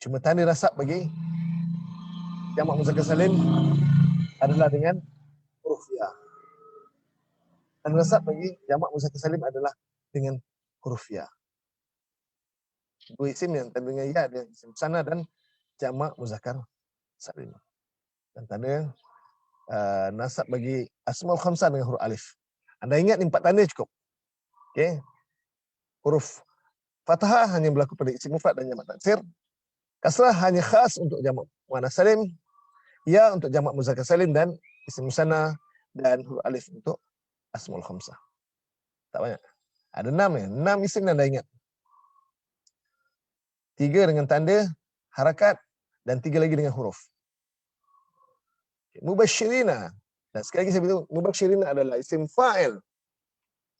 Cuma tanda nasab bagi jamak muzakkar salim adalah dengan huruf ya. Tanda nasab bagi jamak muzakkar salim adalah dengan huruf ya. Dua isim yang tanda dengan ya, ada isim sana dan jamak muzakkar salim. Dan tanda nasab bagi asmaul khamsah dengan huruf alif. Anda ingat ni 4 tanda cukup. Okey. Huruf fathah hanya berlaku pada isim mufrad dan jamak taksir. Kasrah hanya khas untuk jamak muannas salim. Ya untuk jamak muzakkar salim dan isim musanna, dan huruf alif untuk asmaul khamsah. Tak banyak. Ada 6 ya. 6 isim anda ingat. 3 dengan tanda harakat dan 3 lagi dengan huruf. Mubashirina. Dan sekali lagi saya beritahu, mubashirina adalah isim fa'il.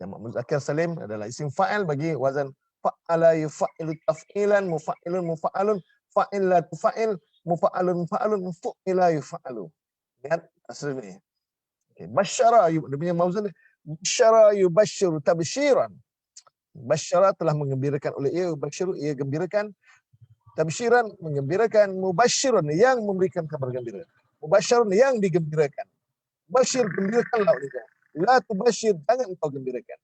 Jamak muzakkar salim adalah isim fa'il bagi wazan fa'ala yufa'ilu taf'ilan mufa'ilun mufa'alun fa'il la tufa'il mufa'alun mufa'alun fu'ila yufa'alu. Ingat asal ni. Okey, basyara dia punya mauzan basyara yubashshiru tabsyiran. Basyara telah mengembirakan oleh ia, basyiru ia gembirakan, tabsyiran mengembirakan, mubashshirun yang memberikan kabar gembira. Mubasysyirun yang digembirakan. Basyir gembirakanlah olehnya. La tubasyir, jangan engkau gembirakan.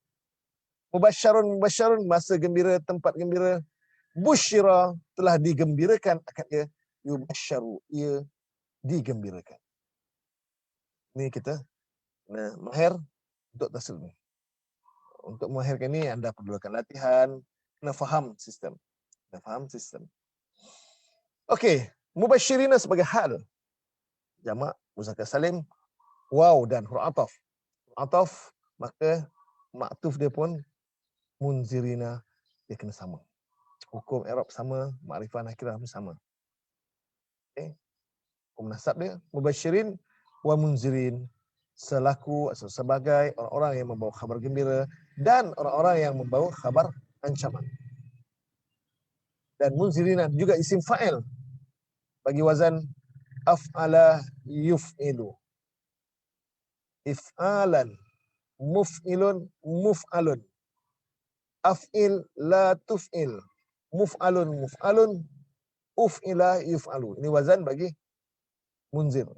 Mubasysyarun masa gembira, tempat gembira. Busyira, telah digembirakan akan ia. Yubasyaru, ia digembirakan. Ini kita mahir untuk tafsir ni. Untuk memahirkan ini anda perlukan latihan, kena faham sistem. Okey, mubasyirina sebagai hal. Jamak muzakkar salim, waw dan huruf ataf. Ataf, maka maktuf dia pun munzirina, dia kena sama. Hukum i'rab sama, makrifah nakirah pun sama. Okey. Hukum nasab dia mubasyirin wa munzirin, selaku atau sebagai orang-orang yang membawa khabar gembira dan orang-orang yang membawa khabar ancaman. Dan munzirina juga isim fa'il bagi wazan af'ala yuf'ilu. If'alan, muf'ilun, muf'alun. Af'il la tuf'il. Muf'alun, muf'alun. Uf'ila yuf'alu. Ini wazan bagi munzir.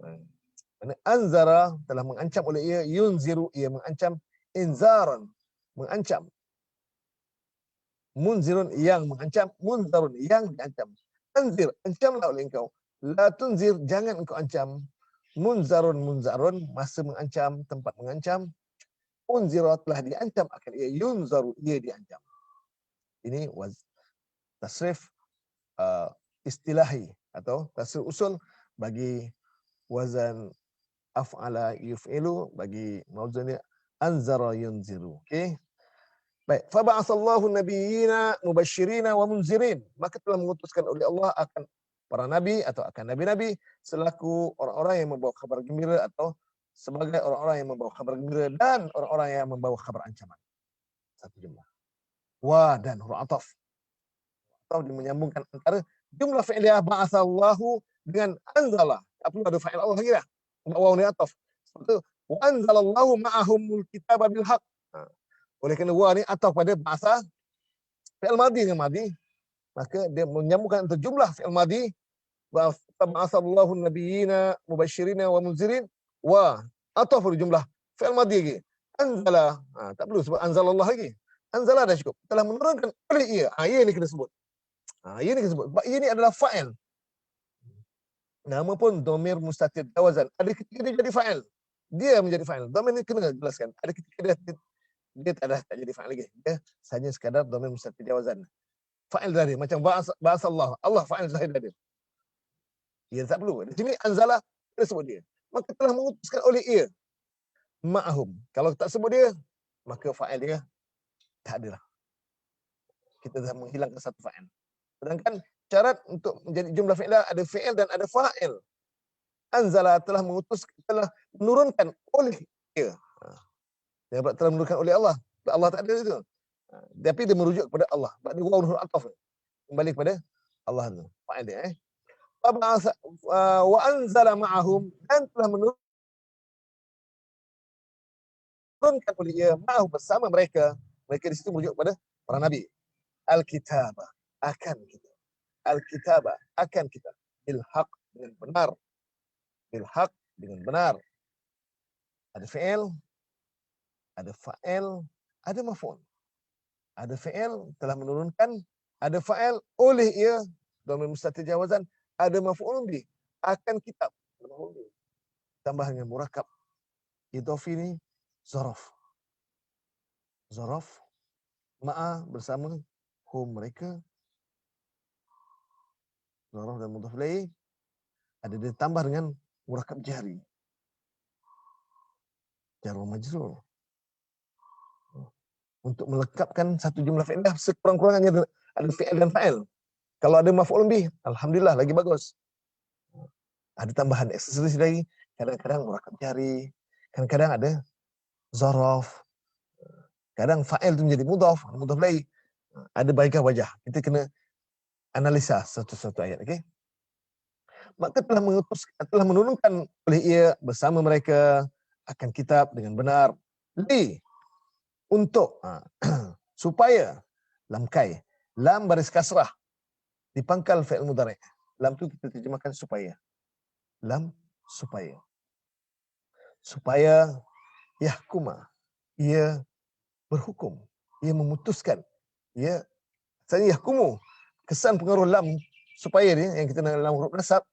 Anzara, telah mengancam oleh ia. Yunziru, ia mengancam. Inzaran, mengancam. Munzirun, yang mengancam. Munzarun, yang diancam. Anzir, ancamlah oleh engkau. La tunzir, jangan engkau ancam. Munzarun, munzarun, masa mengancam, tempat mengancam. Unzira, telah diancam akan ia. Yunzaru, ia diancam. Ini tasrif istilahi atau tasrif usul bagi wazan af'ala yuf'ilu, bagi mawzunnya anzara yunziru. Okey. Baik, fa ba'atsallahu nabiyina mubasysyirina wa munzirin. Maka telah mengutuskan oleh Allah akan para nabi atau akan nabi-nabi selaku orang-orang yang membawa kabar gembira atau sebagai orang-orang yang membawa kabar gembira dan orang-orang yang membawa kabar ancaman. Satu jumlah. Wa dan huruf ataf. Atau menyambungkan antara jumlah fi'liyah ba'atsallahu dengan anzala. Tak perlu ada fa'il Allah lagi dah. Waw ni ataf. Sebab tu wa anzalallahu ma'ahumul kitaba bil haqq. Oleh kerana wa ni ataf pada ba'atsa fi'il madhi dengan madhi, maka dia menyambungkan antara jumlah fi'il madhi ba'atsallahu nabiyina mubasysyirina wa munzirin wa ataf pada jumlah fi'il madhi lagi. Anzala, tak perlu sebut anzalallah lagi. Anzala dah cukup. Telah menurunkan oleh ia. Ia ni kena sebut. Ia ni kena sebut. Sebab ia ni adalah fa'il. Nama pun dhamir mustatir jawazan. Ada ketika dia jadi fa'il. Dia menjadi fa'il. Dhamir ni kena jelaskan. Ada ketika dia tak jadi fa'il lagi. Dia hanya sekadar dhamir mustatir jawazan. Fa'il dari macam bahasa Allah. Allah fa'il zahir dari. Ia tak perlu. Di sini anzala kena sebut dia. Maka telah mengutuskan oleh ia. Ma'ahum. Kalau tak sebut dia, maka fa'il dia tak ada lah. Kita dah menghilangkan satu fa'il. Sedangkan syarat untuk menjadi jumlah fi'lah ada fi'il dan ada fa'il. Anzala telah menurunkan oleh dia. Telah menurunkan oleh Allah. Allah tak ada itu. Tapi dia merujuk kepada Allah. Sebab dia waw huruf ataf. Kembali kepada Allah tu. Fa'il dia. Wa anzala ma'ahum, dan telah menurunkan oleh dia ma'ahum, bersama mereka. Mereka di situ merujuk kepada para nabi. Al-kitabah, akan kita. Al-kitabah, akan kita. Bil-haq, dengan benar. Bil-haq, dengan benar. Ada fi'il, ada fa'il, ada maf'ul. Ada fi'il, telah menurunkan. Ada fa'il, oleh ia. Dhamir mustatir jawazan. Ada maf'ul bih. Akan kitab. Tambah dengan murakab. Idhafi ni, zaraf. Zaraf, ma'a bersama hum mereka. Zaraf dan mudhaf ilaih ada ditambah dengan murakab jari. Jar wa majrur. Untuk melengkapkan satu jumlah fi'il, sekurang-kurangnya ada fi'il dan fa'il. Kalau ada maf'ul bih, alhamdulillah lagi bagus. Ada tambahan aksesoris lagi, kadang-kadang murakab jari, kadang-kadang ada zaraf. Kadang fa'il itu menjadi mudhaf ilaih. Ada baikah wajah. Kita kena analisa satu-satu ayat, okey? Maka telah menurunkan oleh ia bersama mereka akan kitab dengan benar. Untuk supaya lam kai, lam baris kasrah di pangkal fi'il mudhari'. Lam tu kita terjemahkan supaya. Lam supaya. Supaya yahkuma, ia berhukum, ia memutuskan. Ia saya yahkumu, kesan pengaruh lam supaya ni yang kita dalam huruf nasab,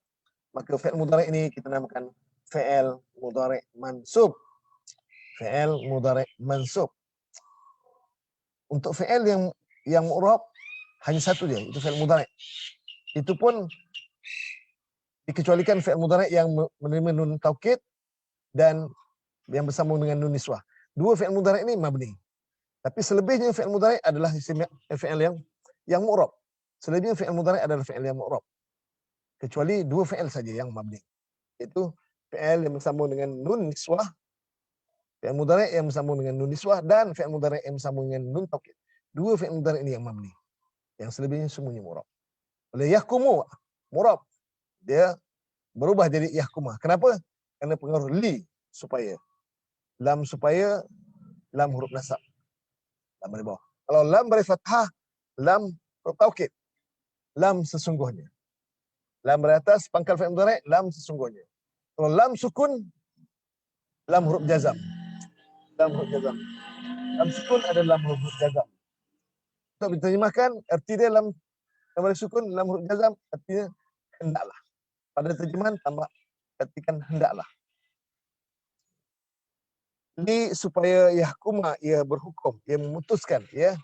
maka fi'il mudhari' ini kita namakan fi'il mudhari' mansub. Fi'il mudhari' mansub. Untuk fi'il yang mu'rab hanya satu dia, itu fi'il mudhari'. Itu pun dikecualikan fi'il mudhari' yang menerima nun taukid dan yang bersambung dengan nun niswah. Dua fi'il mudhari' ini mabni. Tapi selebihnya fi'il mudhari' adalah fi'il yang mu'rab. Selebihnya fi'il mudhari' adalah fi'il yang mu'rab. Kecuali dua fi'il saja yang mabni. Itu fi'il yang bersambung dengan nun niswah, fi'il mudhari' yang bersambung dengan nun niswah, dan fi'il mudhari' yang bersambung dengan nun taukid. Dua fi'il mudhari' ini yang mabni. Yang selebihnya semuanya mu'rab. Oleh yahkumu, mu'rab. Dia berubah jadi yahkumah. Kenapa? Karena pengaruh li, supaya. Lam supaya, lam huruf nasab. Lam dari bawah. Kalau lam beri fathah, lam huruf taukid. Lam sesungguhnya. Lam beri atas, pangkal fi'il mudhari', lam sesungguhnya. Kalau lam sukun, lam huruf jazam. Lam huruf jazam. Lam sukun adalah lam huruf jazam. Untuk diterjemahkan, arti dia lam beri sukun, lam huruf jazam, artinya hendaklah. Pada terjemahan tambah artikan hendaklah. Li supaya yahkuma, ia berhukum, ia memutuskan, ya.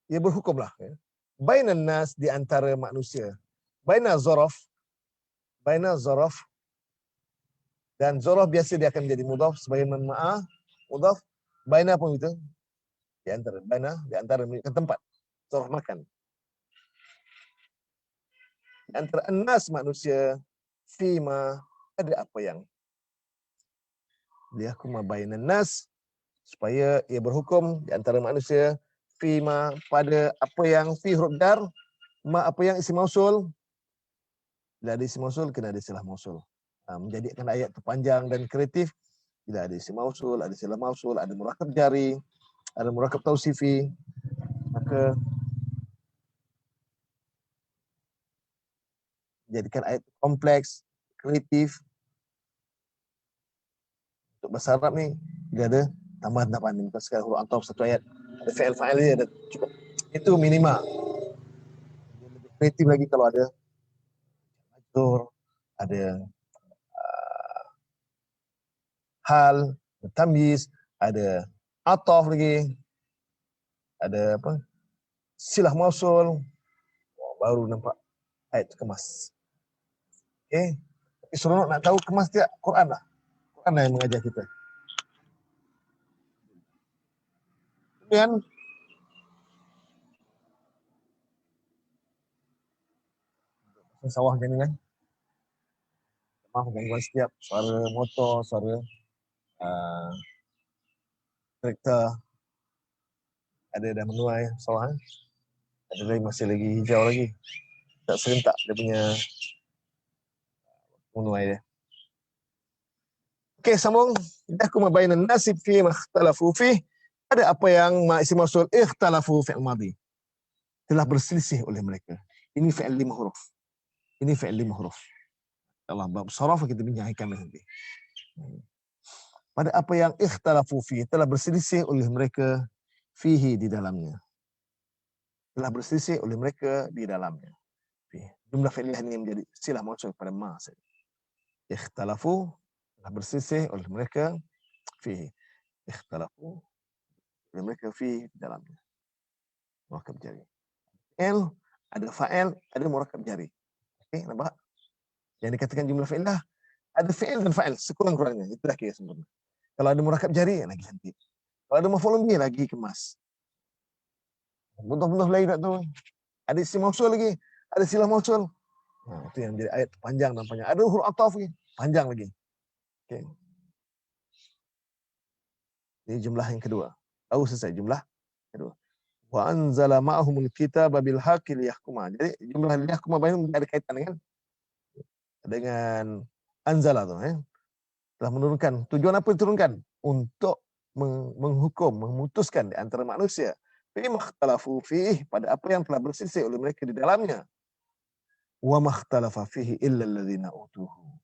Ia berhukumlah. Ya. Bainan nas, di antara manusia. Baina zorof, dan zorof biasa dia akan menjadi mudhaf sebagai ma'ah, mudhaf. Baina pun itu, di antara, baina, di antara menunjukkan tempat. Zorof makan. Di antara nas manusia, fima, ada apa yang liyahkuma bainan nas, supaya ia berhukum di antara manusia, fima, pada apa yang fi huruf jar, ma apa yang isim mausul. Bila ada isim mausul, kena ada silah mausul. Menjadikan ayat itu panjang dan kreatif. Bila ada isim mausul, ada silah mausul, ada murakab jari, ada murakab tausifi, maka jadikan ayat kompleks, kreatif. Untuk bahasa Arab ni, dia ada tambahan 8. Bukan sekali huruf ataf satu ayat. Ada fi'il fa'il dia ada cukup. Itu minimal. Lebih kreatif lagi kalau ada majrur, ada hal, tamyiz, ada ataf lagi, ada apa? Silah mausul. Baru nampak ayat kemas. Okey. Tapi seronok nak tahu kemas dia Quran lah. Quran lah yang mengajar kita. Kemudian sawah macam ni kan. Maaf gangguan setiap suara motor, suara kereta. Ada dah menuai sawah. Ada lagi masih lagi hijau lagi. Tak serentak dia punya menuai dia. Okey, sambung. Yahkum bainan nasib fi makhtalafu fi. Ada apa yang isim mausul ikhtalafu fi'il madhi. Telah berselisih oleh mereka. Ini fi'il 5 huruf. Ini fi'il 5 huruf. Allah bab saraf kita bincangkan nanti. Pada apa yang ikhtalafu fi, telah berselisih oleh mereka fihi, di dalamnya. Telah berselisih oleh mereka di dalamnya. Jumlah fi'liyah ini menjadi silah mausul pada ma. Ikhtalafu, telah berselisih oleh mereka fihi. Ikhtalafu oleh mereka fihi, di dalamnya. Murakab jari. Fi'il, ada fa'il, ada murakab jari. Okey, nampak? Yang dikatakan jumlah fi'illah, ada fi'il dan fa'il sekurang-kurangnya. Itulah kira sempurna. Kalau ada murakab jari, lagi cantik. Kalau ada maf'ulun bih, lagi kemas. Butuh-butuh lagi tak tahu. Ada isim mausul lagi, ada silah mausul. Itu yang jadi ayat panjang dan panjang. Ada huruf ataf lagi, panjang lagi. Okay. Ini jumlah yang kedua. Tahu selesai jumlah kedua. Wa anzala ma'ahumul kitaba bil haqqi liyahkuma. Jadi jumlah liyahkuma bainahum ada kaitan dengan anzala tu, telah menurunkan. Tujuan apa diturunkan? Untuk menghukum, memutuskan di antara manusia. Fi makhtalafu fihi, pada apa yang telah berselisih oleh mereka di dalamnya. Wa makhtalafa fihi illa alladhina utuhu.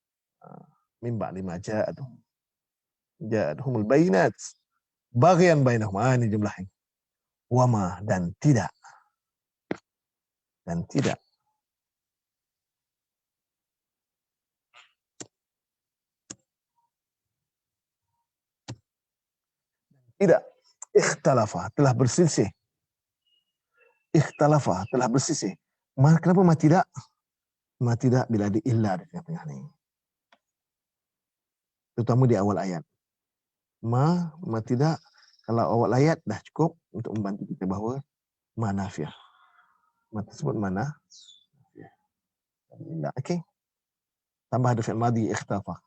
Min ba'di ma ja'atuhumul bayinat baghyan bainahum. Ini jumlahnya. wama, dan tidak. Dan tidak. Tidak. Ikhtalafa, telah berselisih. Ikhtalafa, telah berselisih. Kenapa ma tidak? Ma tidak bila ada illa di tengah-tengah ni. Terutama di awal ayat. Ma tidak. Kalau awal ayat dah cukup untuk membantu kita bahawa ma nafiah. Ma tersebut mana? Okey. Tambah ada fi'il madhi, ikhtalafa.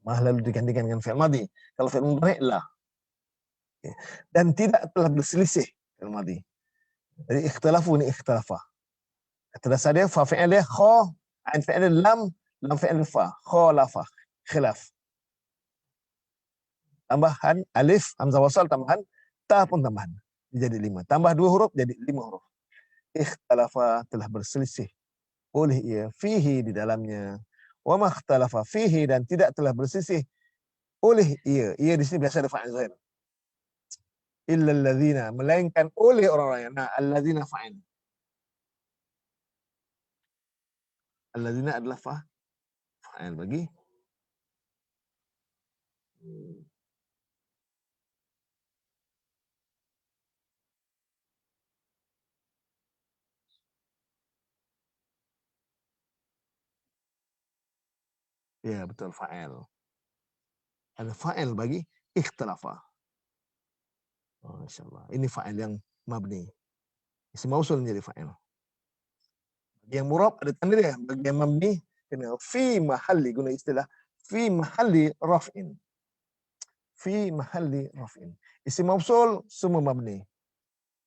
Ma lalu digantikan dengan fi'il madhi. Kalau fi'il mudhari' la. Okay. Dan tidak telah berselisih fi'il madhi. Jadi ikhtalafu ni ikhtalafa. Kata dasar dia fa fi'il dia kha, ain fi'il lam fi'il fa, khalafa, khilaf. Tambahan alif, hamzah wasal tambahan, ta pun tambahan. Jadi 5. Tambah 2 huruf jadi 5 huruf. Ikhtalafa, telah berselisih oleh ia fihi, di dalamnya. Wa ma ikhtalafa fihi, dan tidak telah berselisih oleh ia. Ia di sini biasa ada fa'il zahir. Illa alladzina, melainkan oleh orang-orang yang. Nah, alladzina fa'il. Alladzina adalah fa'il bagi. Ya, betul, fa'il. Ada fa'il bagi ikhtalafa. Oh, insyaAllah. Ini fa'il yang mabni. Isim mausul menjadi fa'il. Yang murab ada tanda dia. Bagi yang mabni, kena fi mahalli, guna istilah fi mahalli raf'in. Fi mahalli raf'in. Isim mausul semua mabni.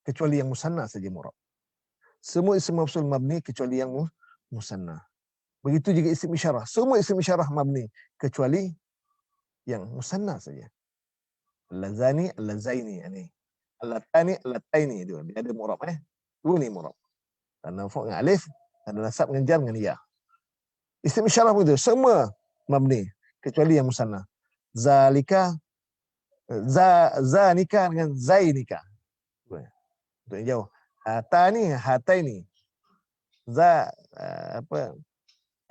Kecuali yang musanna saja murab. Semua isim mausul mabni kecuali yang musanna. Begitu juga isim isyarah. Semua isim isyarah mabni kecuali yang musanna saja. Al-lazani, al-lazaini. Al-latani, al-lataini. Dia ada murab. Dua ni murab. Tanda fuk dengan alif, tanda nasab dengan jar dengan ya. Isim isyarah begitu. Semua mabni kecuali yang musanna. Zalika, zanika dengan zainika. Untuk yang jauh. Hatani, hataini.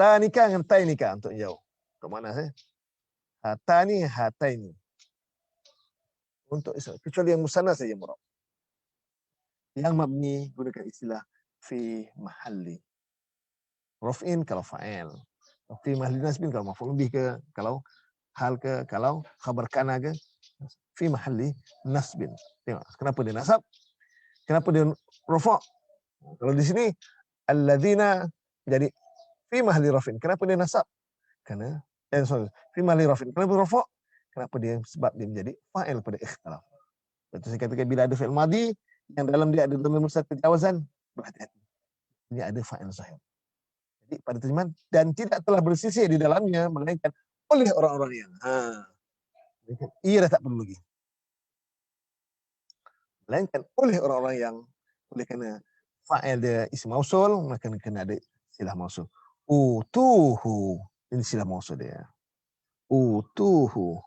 Tanika dengan tainika untuk yang jauh. Untuk mana saya? Hatani, hataini. Untuk kecuali yang musanna saja murab. Yang mabni gunakan istilah fi mahalli raf'in kalau fa'il, fi mahalli nasbin kalau maf'ul bih ke, kalau hal ke, kalau khabar kana ke, fi mahalli nasbin. Tengok kenapa dia nasab, kenapa dia rafa'. Kalau di sini alladzina jadi fi mahalli raf'in. Kenapa dia nasab? Karena fi mahalli raf'in. Kenapa rafa'? Kenapa dia? Sebab dia menjadi fa'il pada ikhtilaf. Betul saya katakan bila ada fi'il madhi yang dalam dia ada dhamir mustatir tajawuzan, berhati-hati. Ini ada fa'il zahir. Jadi pada terjemahan dan tidak telah bersisih di dalamnya melainkan oleh orang-orang yang ia dah tak perlu lagi. Melainkan oleh orang-orang yang, oleh kerana fa'il dia isim mausul, maka kena ada silah mausul. Utuhu, ini silah mausul dia. Utuhu.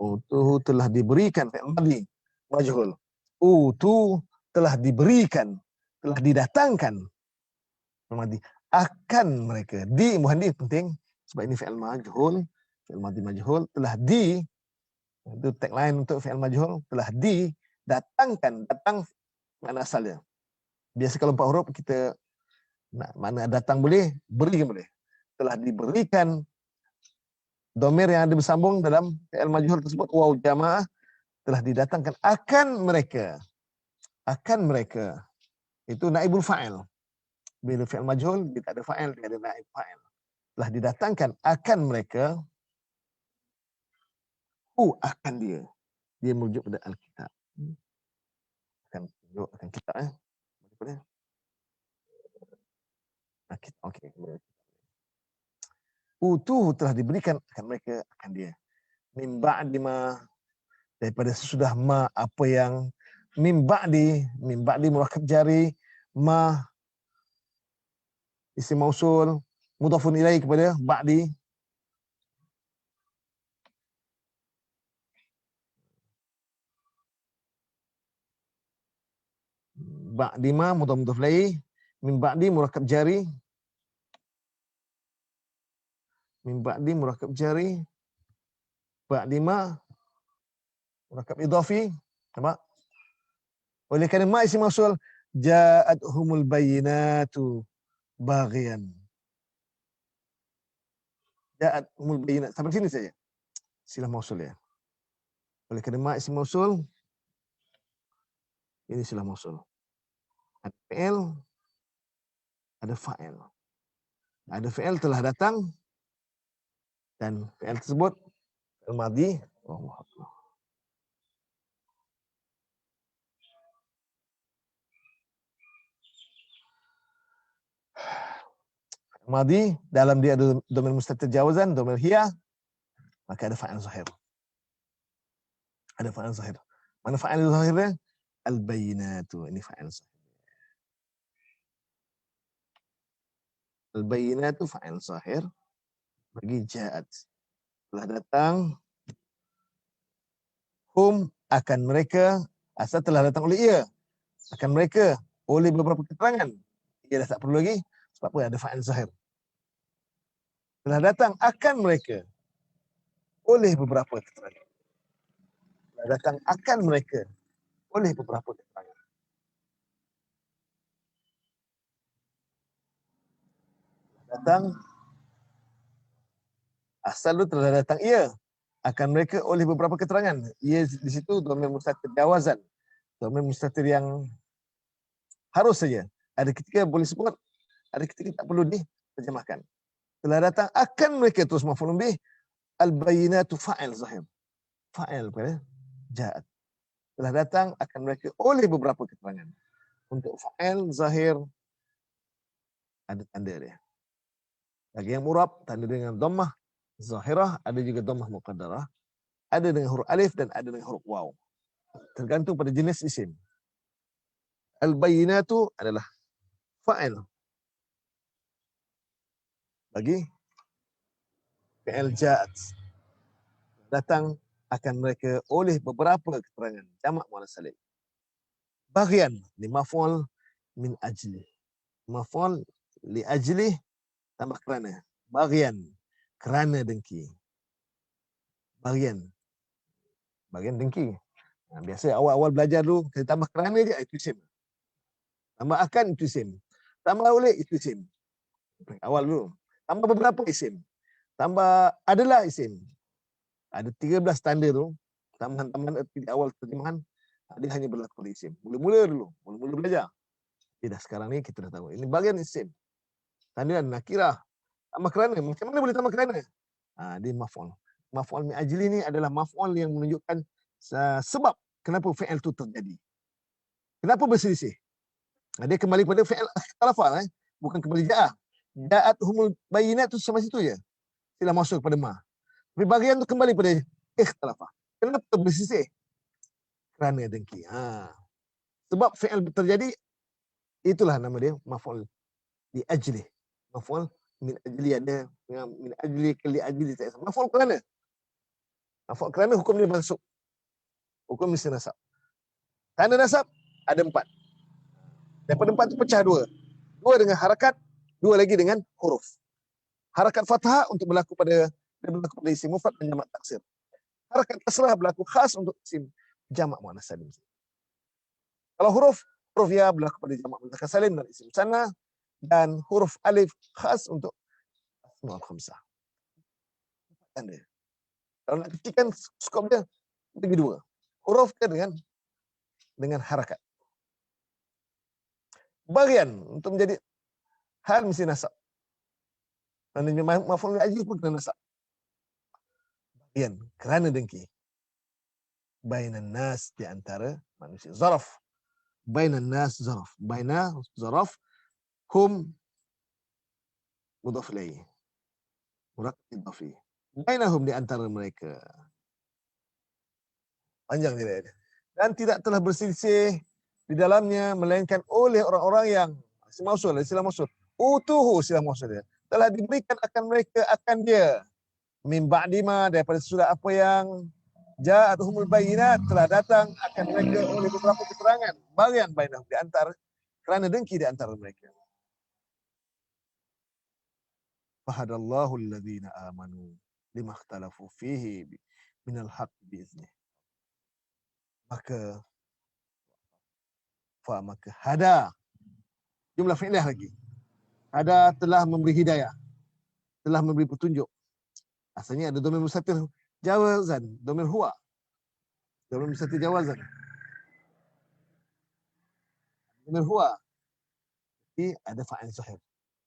Utuhu telah diberikan, fi'il madhi majhul. Utu telah diberikan, telah didatangkan. Fi'il madhi akan mereka. Di muhandi penting sebab ini fi'il majhul, fi'il madhi majhul telah di, itu tagline untuk fi'il majhul, telah didatangkan. Datang makna asalnya. Biasa kalau 4 huruf kita nak mana datang boleh, berikan boleh. Telah diberikan domir yang ada bersambung dalam fi'il majhul tersebut, waw jamaah, telah didatangkan akan mereka. Akan mereka. Itu naibul fa'il. Bila fi'il majhul, dia tak ada fa'il, dia ada naib fa'il. Telah didatangkan akan mereka. Akan dia. Dia merujuk pada Alkitab. Akan kitab. Okey. Utuh telah diberikan akan mereka, akan dia. Min ba'di ma, daripada sesudah ma apa yang mim ba'di murakab jari, ma isim mausul mudhafun ilaih kepada ba'di, ba'di ma mudhaf ilaih, min ba'di murakab jari, min ba'di murakab jari, ba'di ma murakab idhafi. Nampak? Oleh kerana ma isim mausul, ja'athumul bayyinatu baghiyan. Ja'athumul bayyinat. Sampai sini saja. Silah mausul ya. Oleh kerana ma isim mausul, ini silah mausul. Ada fi'il, ada fa'il. Ada fi'il telah datang dan fi'il tersebut fi'il madhi. Allah Allah. Madhi dalam dia ada dhamir mustatir jawazan, dhamir hiya, maka ada fa'il zahir. Ada fa'il zahir. Mana fa'il zahirnya? Al-bayyinatu. Ini fa'il zahir. Al-bayyinatu fa'il zahir bagi ja'at. Telah datang hum akan mereka, asal telah datang oleh ia, akan mereka oleh beberapa keterangan. Ia dah tak perlu lagi. Sebab apa? Ada fa'il zahir. Telah datang akan mereka oleh beberapa keterangan. Telah datang akan mereka oleh beberapa keterangan. Datang asal tu telah datang ia akan mereka oleh beberapa keterangan. Ia di situ dhamir mustatir jawazan. Dhamir mustatir yang harus saja. Ada ketika boleh sebut, ada ketika tak perlu diterjemahkan. Telah datang akan mereka terus maf'ulun bih, al-bayyinatu fa'il zahir. Fa'il pada ja'at. Telah datang akan mereka oleh beberapa keterangan. Untuk fa'il zahir ada tanda dia. Bagi yang murab, tanda dengan dhammah zahirah, ada juga dhammah muqaddarah. Ada dengan huruf alif dan ada dengan huruf waw. Tergantung pada jenis isim. Al-bayyinatu adalah fa'il bagi fi'il ja'at. Datang akan mereka oleh beberapa keterangan. Jamak muannas salim. Baghyan ni maf'ul min ajli. Maf'ul li ajli tambah kerana. Baghyan kerana dengki. Baghyan dengki. Biasa awal-awal belajar dulu kita tambah kerana je itu isim. Tambah akan itu isim. Tambah oleh itu isim. Awal dulu. Tambah beberapa isim. Tambah adalah isim. Ada 13 tanda tu. Tambahan-tambahan di awal terjemahan. Dia hanya berlaku pada isim. Mula-mula dulu. Mula-mula belajar. Tidak, sekarang ni kita dah tahu. Ini bagian isim. Tanda nakirah. Tambah kerana. Macam mana boleh tambah kerana? Dia maf'ul. Maf'ul min ajli ni adalah maf'ul yang menunjukkan sebab kenapa fi'il tu terjadi. Kenapa berselisih? Dia kembali pada fi'il ikhtalafa. Bukan kembali ja'ah. Ja'at humul bayyinat tu sama situ je. Sila masuk pada ma. Tapi bagian tu kembali pada ikhtalafa. Kenapa berselisih? Kerana dengki. Sebab fi'il terjadi, itulah nama dia maf'ul li ajli. Maf'ul min ajli ada min ajli li ajli tak sama. Maf'ul kerana. Maf'ul kerana hukum dia masuk. Hukum mesti nasab. Tanda nasab ada 4. Daripada 4 tu pecah 2. 2 dengan harakat, 2 lagi dengan huruf. Harakat fathah untuk berlaku pada isim mufrad dan jamak taksir. Harakat kasrah berlaku khas untuk isim jamak muannas salim. Kalau huruf ya berlaku pada jamak muzakkar salim dan isim musanna, dan huruf alif khas untuk asmaul khamsah. Tanda. Kalau nak kecilkan skop dia bagi 2. Huruf ke dengan harakat. Bagian untuk menjadi hal mesti nasab. Maknanya maf'ul ajli pun kena nasab. Bagian kerana dengki. Bainan nas di antara manusia. Zaraf. Bainan nas zaraf. Baina zaraf hum mudhaf ilaih. Murad idhafi. Bainahum di antara mereka. Panjang dia. Dan tidak telah berselisih di dalamnya melainkan oleh orang-orang yang mausul, istilah mausul. Utuhu istilah mausul dia. Telah diberikan akan mereka akan dia. Min ba'dima daripada sudah apa yang ja'atuhumul bayyinat telah datang akan mereka oleh beberapa keterangan. Bagian bainahum di antara kerana dengki di antara mereka. Fahadallahu alladhina amanu lima ikhtalafu fihi minal haqq biiznih. Maka hada, jumlah fi'liah lagi. Hada telah memberi hidayah, telah memberi petunjuk. Asalnya ada domir mustatir jawazan, domir huwa. Domir mustatir jawazan. Domir huwa. Jadi ada fa'il zahir.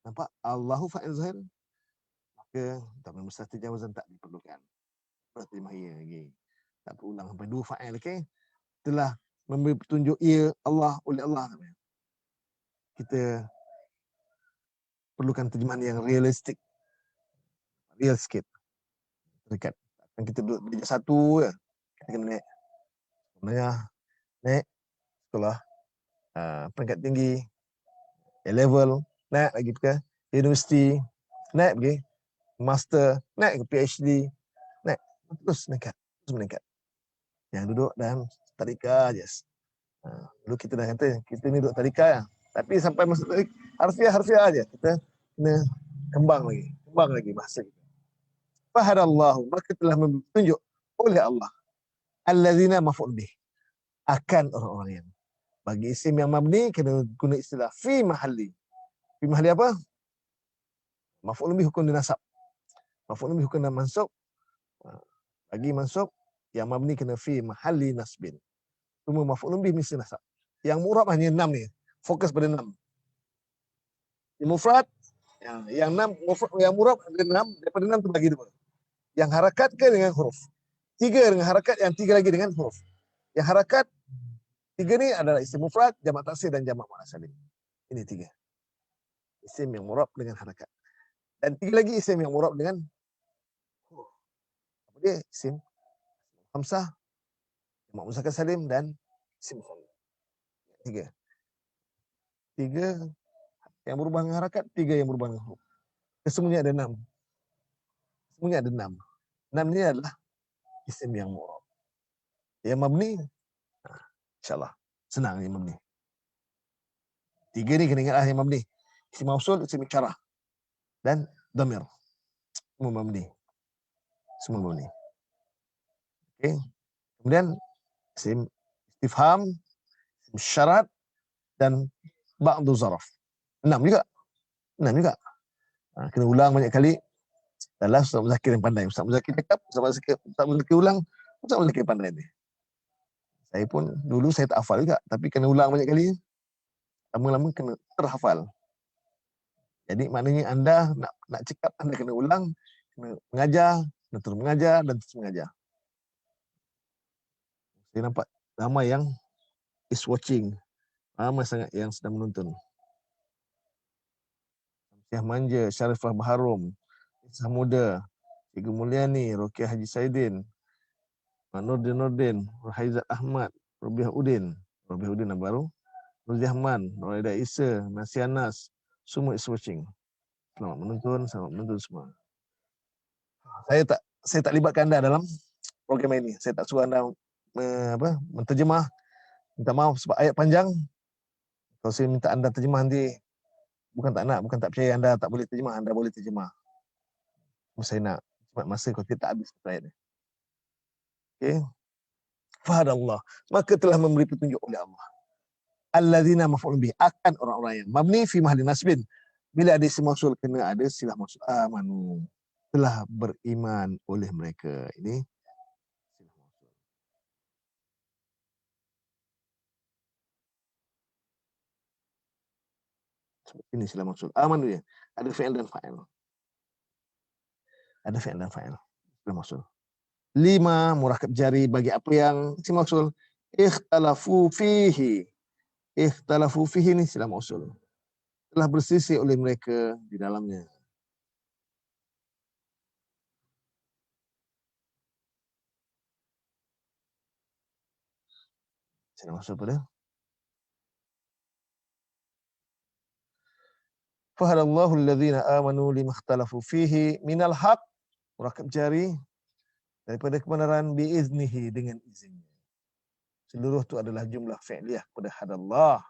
Nampak? Allahu fa'il zahir. Maka domir mustatir jawazan tak diperlukan. Berarti mahir lagi. Tak perlu ulang sampai dua fa'il, okey? Telah memberi petunjuk ia Allah oleh Allah. Kita perlukan terjemahan yang realistik. Real sikit. Dekat. Dan kita duduk darjah 1 je. Kita kena naik. Sebenarnya naik sekolah peringkat tinggi, A-level, naik lagi ke universiti, naik pergi master, naik ke PhD, naik terus meningkat, terus meningkat. Yang duduk dalam tadika je. Dulu kita dah kata kita ni duduk tadika ya. Tapi sampai masuk tadik harfiah aja kita kena kembang lagi bahasa kita. Fahadallahu, maka telah menunjuk oleh Allah allazina maf'ul bih, akan orang-orang yang bagi isim yang mabni kena guna istilah fi mahalli. Fi mahalli apa? Maf'ul bih hukum dinasab. Maf'ul bih hukum mansub. Bagi mansub yang mabni kena fi mahalli nasbin. Cuma maf'ul bih mesti nasab. Yang mu'rab hanya 6 ni. Fokus pada 6. Yang mufrad yang 6, yang mu'rab ada 6, daripada 6 tu bagi 2. Yang harakat ke dengan huruf. 3 dengan harakat, yang 3 lagi dengan huruf. Yang harakat 3 ni adalah isim mufrad, jamak taksir dan jamak muannas salim. Ini 3. Isim yang murab dengan harakat. Dan 3 lagi isim yang murab dengan huruf. Apa dia? Isim khamsah, jamak muzakkar salim dan isim mufrad. 3. 3 yang berubah dengan harakat, 3 yang berubah dengan huruf. Kesemuanya ada 6. Semuanya ada 6. 6 ni adalah isim yang murab. Yang mabni, insyaAllah senang yang mabni. 3 ni kena ingatlah yang mabni. Isim mausul, isim isyarah dan dhamir. Semua mabni. Semua mabni. Okey. Kemudian isim istifham, isim syarat dan ba'du zaraf. 6 juga. Kena ulang banyak kali. Dalam Ustaz Muzakir yang pandai. Ustaz Muzakir cakap, Ustaz Muzakir ulang, Ustaz Muzakir pandai ni. Saya pun dulu saya tak hafal juga, tapi kena ulang banyak kali. Lama-lama kena terhafal. Jadi maknanya anda nak cakap, anda kena ulang, kena mengajar, dan terus mengajar dan terus mengajar. Saya nampak ramai yang is watching. Ramai sangat yang sedang menonton. Syekh Manja, Syarifah Baharum, Isah Muda, Cikgu Mulyani, Rokiah Haji Saidin, Nurdin, Haizat Ahmad, Robiah Udin yang baru, Nurjahman, Noraida Isa, Nasianas, semua is watching. Selamat menonton semua. Saya tak libatkan anda dalam program ini. Saya tak suruh anda menterjemah. Minta maaf sebab ayat panjang. Kalau saya minta anda terjemah nanti bukan tak percaya anda tak boleh terjemah, anda boleh terjemah. Saya nak cepat masa kalau kita tak habis ayat ni. Okey. Fahadallah, maka telah memberi petunjuk oleh Allah. Allazina maf'ul bih, akan orang-orang yang mabni fi mahalli nasbin. Bila ada isim mausul kena ada silah mausul. Amanu, telah beriman oleh mereka. Ini silah mausul. Ini silah mausul. Amanu ya. Ada fi'il dan fa'il. Ada fi'il dan fa'il. Silah mausul. 5 murakab jari bagi apa yang isim mausul. Ikhtalafu fihi. Ikhtalafu fihi ni silah mausul. Telah bersisi oleh mereka di dalamnya. Saya masuk pada fahadallahu alladhina amanu limakhtalafu fihi minal haq, murakab jari, daripada kebenaran biiznihi, dengan izinnya. Seluruh itu adalah jumlah fi'liyah pada hadallah.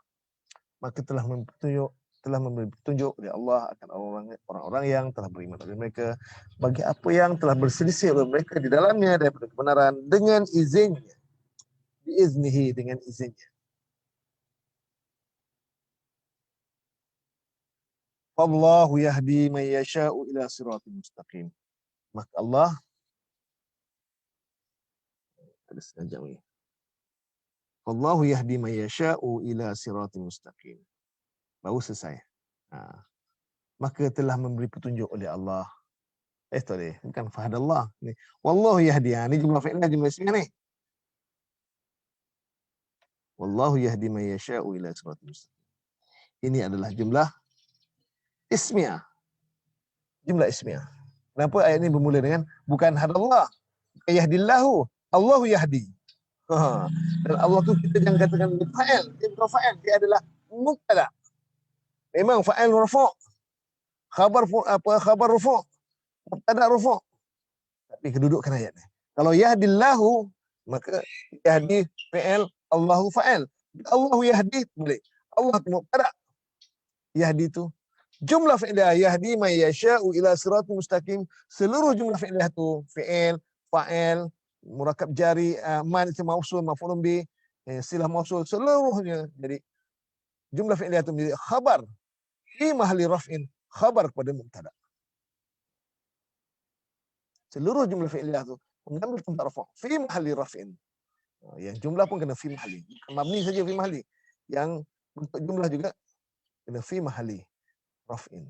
Maka telah memberi petunjuk oleh Allah akan orang-orang yang telah beriman oleh mereka bagi apa yang telah berselisih oleh mereka di dalamnya daripada kebenaran dengan izinnya. Biiznihi, dengan izinnya. Wallahu yahdi man yasha'u ila siratal mustaqim. Maka Allah ada sengaja ni. Wallahu yahdi man yasha'u ila siratal mustaqim. Baru selesai. Maka telah memberi petunjuk oleh Allah. Tak boleh. Bukan fahadallah. Ni. Wallahu yahdi. Ni jumlah fi'lah, jumlah ismiyah ni. Wallahu yahdi man yasha'u ila siratal mustaqim. Ini adalah jumlah ismiyah. Jumlah ismiyah. Kenapa ayat ini bermula dengan bukan hadallah, yahdillahu, Allahu yahdi. Dan Allah tu kita jangan katakan fa'il, dia bukan fa'il, dia adalah mubtada. Memang fa'il rafa', khabar rafa', mubtada rafa'. Tapi kedudukan ayat ni. Kalau yahdillahu, maka yahdi fi'il, Allahu fa'il. Allahu yahdi boleh. Allah tu mubtada. Yahdi tu jumlah fi'liah, yahdi man yasha'u ila siratal mustaqim. Seluruh jumlah fi'liah tu fi'il, fa'il, murakab jari, man isim mausul, maf'ulun bi, silah mausul, seluruhnya jadi jumlah fi'liah tu menjadi khabar fi mahalli raf'in, khabar kepada mubtada. Seluruh jumlah fi'liah tu mengambil tempat rafa' fi mahalli raf'in. Yang jumlah pun kena fi mahalli. Bukan mabni saja fi mahalli. Yang bentuk jumlah juga kena fi mahalli raf'in.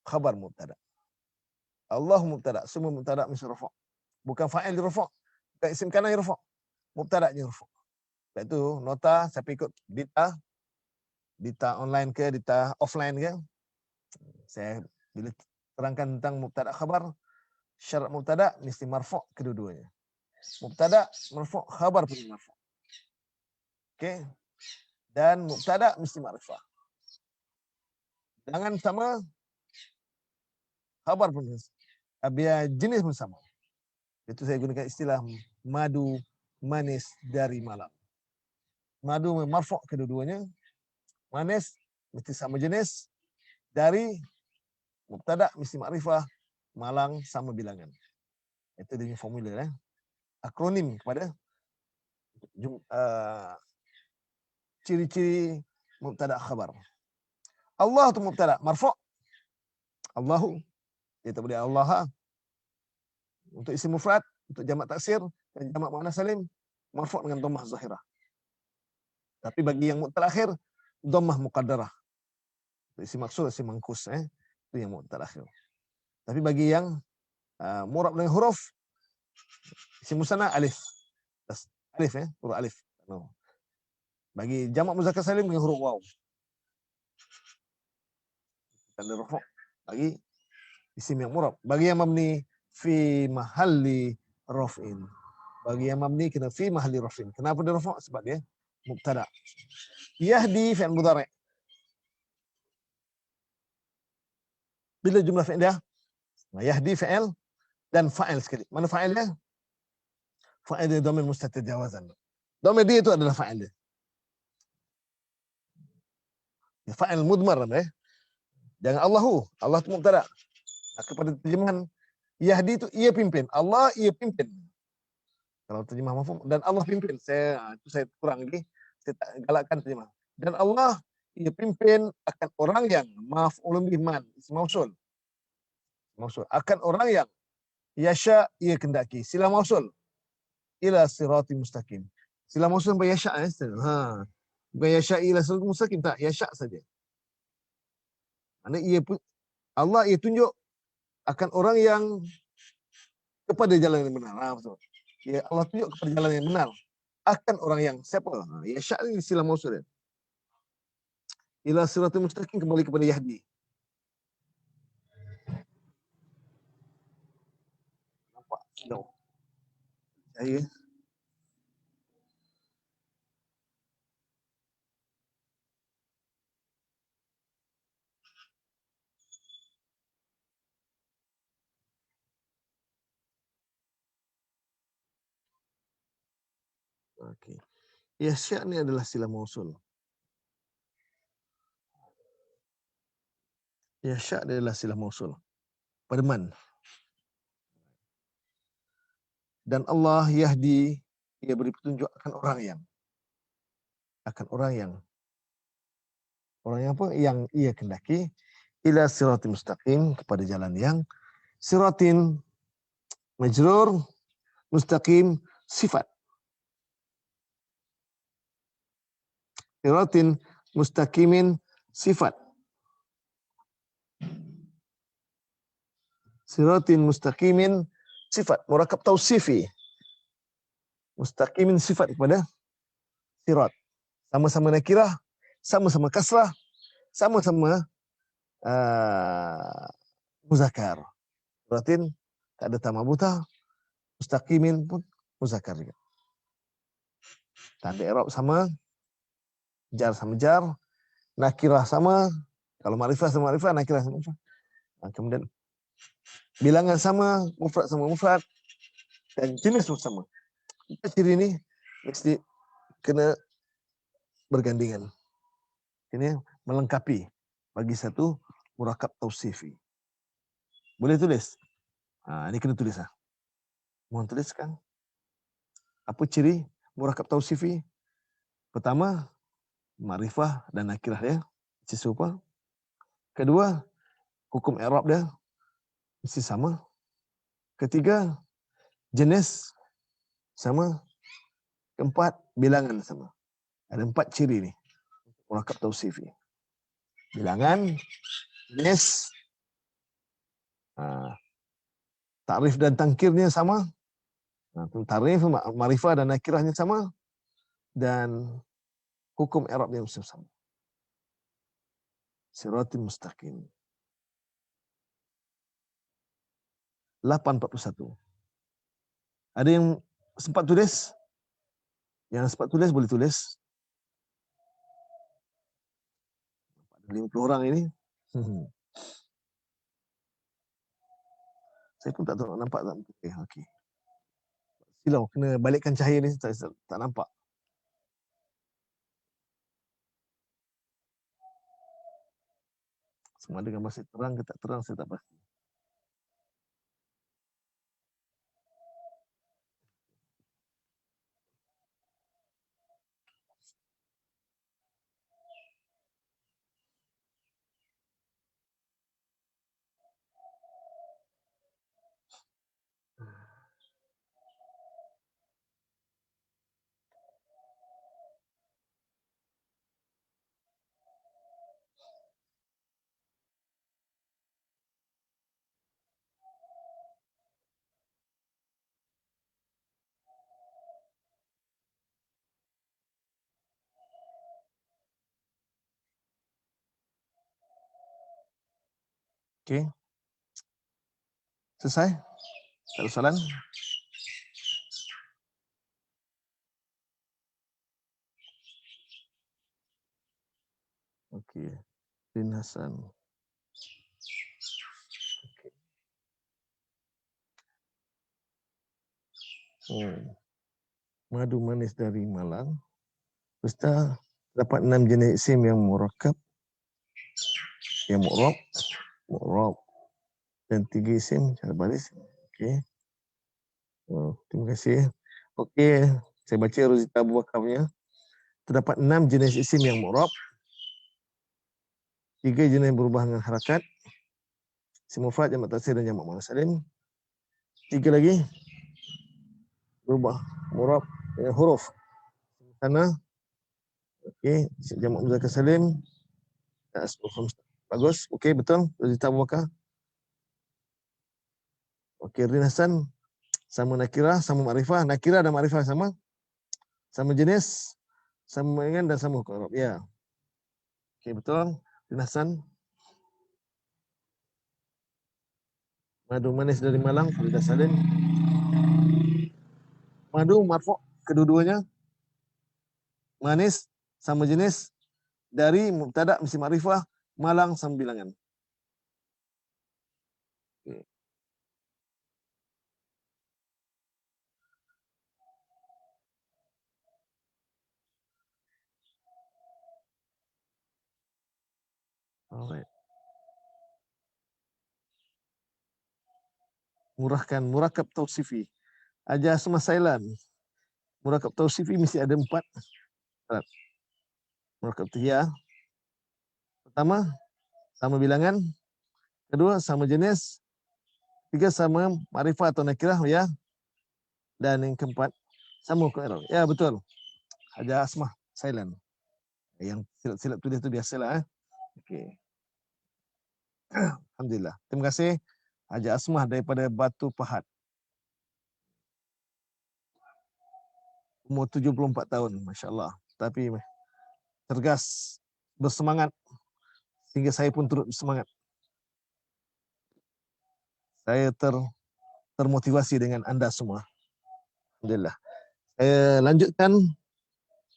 Khabar mubtada. Allah mubtada, semua mubtada mesti rafa'. Bukan fa'il di rafa', bukan isim kana yang rafa', mubtada je rafa'. Sebab itu nota siapa ikut dita online ke dita offline ke, saya bila terangkan tentang mubtada khabar, syarat mubtada mesti marfu' kedua-duanya. Mubtada marfu', khabar pun marfu'. Okey. Dan mubtada mesti ma'rifah. Jangan sama khabar pun biar jenis pun sama. Itu saya gunakan istilah madu manis dari malam. Madu marfu' kedua-duanya. Manis mesti sama jenis. Dari mubtada mesti makrifah. Malang sama bilangan. Itu dia formula akronim kepada ciri-ciri mubtada khabar. Allah tu mubtada marfu'. Allahu, dia tak boleh Allah. Untuk isim mufrad, untuk jamak taksir dan jamak muannas salim, marfu' dengan dhammah zahirah. Tapi bagi yang mutaakhir, dhammah muqaddarah. Isim maksud, isim mangkus, itu yang mutaakhir. Tapi bagi yang murab dengan huruf, isim musanna alif. Alif, huruf alif. No. Bagi jamak muzakkar salim dengan huruf waw. Tanda rafa'. Bagi isim yang murab. Bagi yang mabni fi mahalli raf'in. Bagi yang mabni kena fi mahalli raf'in. Kenapa dia rafa'? Sebab dia mubtada. Yahdi fi'il mudhari'. Bila jumlah fi'il dia? Yahdi fi'il dan fa'il sekali. Mana fa'il dia? Fa'il dia dhamir mustatir jawazan. Dhamir dia itu adalah fa'il dia. Fa'il mudmar. Jangan Allahu. Allah itu mubtada. Kepada terjemahan Yahdi itu ia pimpin. Allah ia pimpin. Kalau terjemah mafhum dan Allah pimpin. Itu saya kurang lagi. Saya tak galakkan terjemah. Dan Allah ia pimpin akan orang yang maf'ulun bih man, isim mausul. Mausul akan orang yang yasha ia kendaki. Sila mausul ila siratal mustaqim. Sila mausul sampai yasha bukan yasha ila siratal mustaqim, tak, yasha saja. Maksudnya Allah ia tunjuk akan orang yang kepada jalan yang benar. Betul. Ya, Allah tunjuk kepada jalan yang benar. Akan orang yang siapa? Yasha ini sila mausul dia. Ila siratal mustaqim, kembali kepada Yahdi. Nampak? No. Saya Okey. Yasya' ni adalah silah mausul. Yasya' dia adalah silah mausul. Berman. Dan Allah yahdi, ia beri petunjuk akan orang yang apa? Yang ia kendaki ila siratim mustaqim, kepada jalan yang siratin majrur, mustaqim sifat. Siratin mustaqimin sifat. Siratin mustaqimin sifat. Murakab tausifi. Mustaqimin sifat kepada sirat. Sama-sama nakirah, sama-sama kasrah, sama-sama muzakkar. Siratin tak ada tamah buta, mustaqimin pun muzakkar juga. Tanda i'rab sama, jar sama jar, nakirah sama, kalau ma'rifah sama ma'rifah, nakirah sama ma'rifah. Kemudian bilangan sama, mufrad sama mufrad, dan jenis sama. Ciri ini mesti kena bergandingan. Ini melengkapi bagi satu murakab tausifi. Boleh tulis? Ini kena tulis. Mohon tuliskan. Apa ciri murakab tausifi? Pertama, ma'rifah dan nakirah dia mesti serupa. Kedua, hukum i'rab dia mesti sama. Ketiga, jenis sama. Keempat, bilangan sama. Ada 4 ciri ni murakab tausifi. Bilangan, jenis, ta'rif dan tangkirnya sama. Ta'rif, ma'rifah dan nakirahnya sama. Dan hukum i'rabnya mesti sama. Siratul mustaqim. 841. Ada yang sempat tulis? Yang sempat tulis boleh tulis. 50 orang ini. Saya pun tak tahu nampak tak. Okey. Silau, kena balikkan cahaya ni, tak nampak. Sama ada gambar saya terang ke tak terang, saya tak pasti. Okey. Selesai? Tak ada soalan? Okey. Bin Hasan. Madu manis dari Malang. Ustaz, dapat 6 jenis isim yang murakab, yang mu'rab, dan 3 isim cara baris. Okey. Terima kasih. Okey, saya baca Rozita Abu Bakar punya. Terdapat 6 jenis isim yang mu'rab, 3 jenis berubah dengan harakat, isim mufrad, jamak taksir dan jamak muannas salim. 3 lagi berubah mu'rab dengan huruf sana. Okey, jamak muzakkar salim. Bagus. Okey, betul. Rozita Abu Bakar. Okey, Rin Hasan. Sama nakirah, sama ma'rifah. Nakirah dan ma'rifah sama. Sama jenis, sama dengan dan sama hukum i'rab. Ya. Okey, betul. Rin Hasan. Madu manis dari Malang, Faridah Salim. Madu marfu' kedua-duanya. Manis sama jenis, dari mubtada mesti ma'rifah, Malang sama bilangan. Okay. Alright. Murahkan, murakab tausifi. Ajar Asma Sailan. Murakab tausifi mesti ada 4 syarat. Murakab tahiyah. Pertama, sama bilangan. Kedua, sama jenis. Tiga, sama makrifah atau nakirah, ya. Dan yang keempat, sama hukum i'rab. Ya, betul. Ajar Asma Sailan. Yang silap-silap tulis tu biasalah. Okey. Alhamdulillah. Terima kasih Haji Asmah daripada Batu Pahat. Umur 74 tahun, masya-Allah. Tapi cergas, bersemangat sehingga saya pun turut bersemangat. Saya termotivasi dengan anda semua. Alhamdulillah. Saya lanjutkan,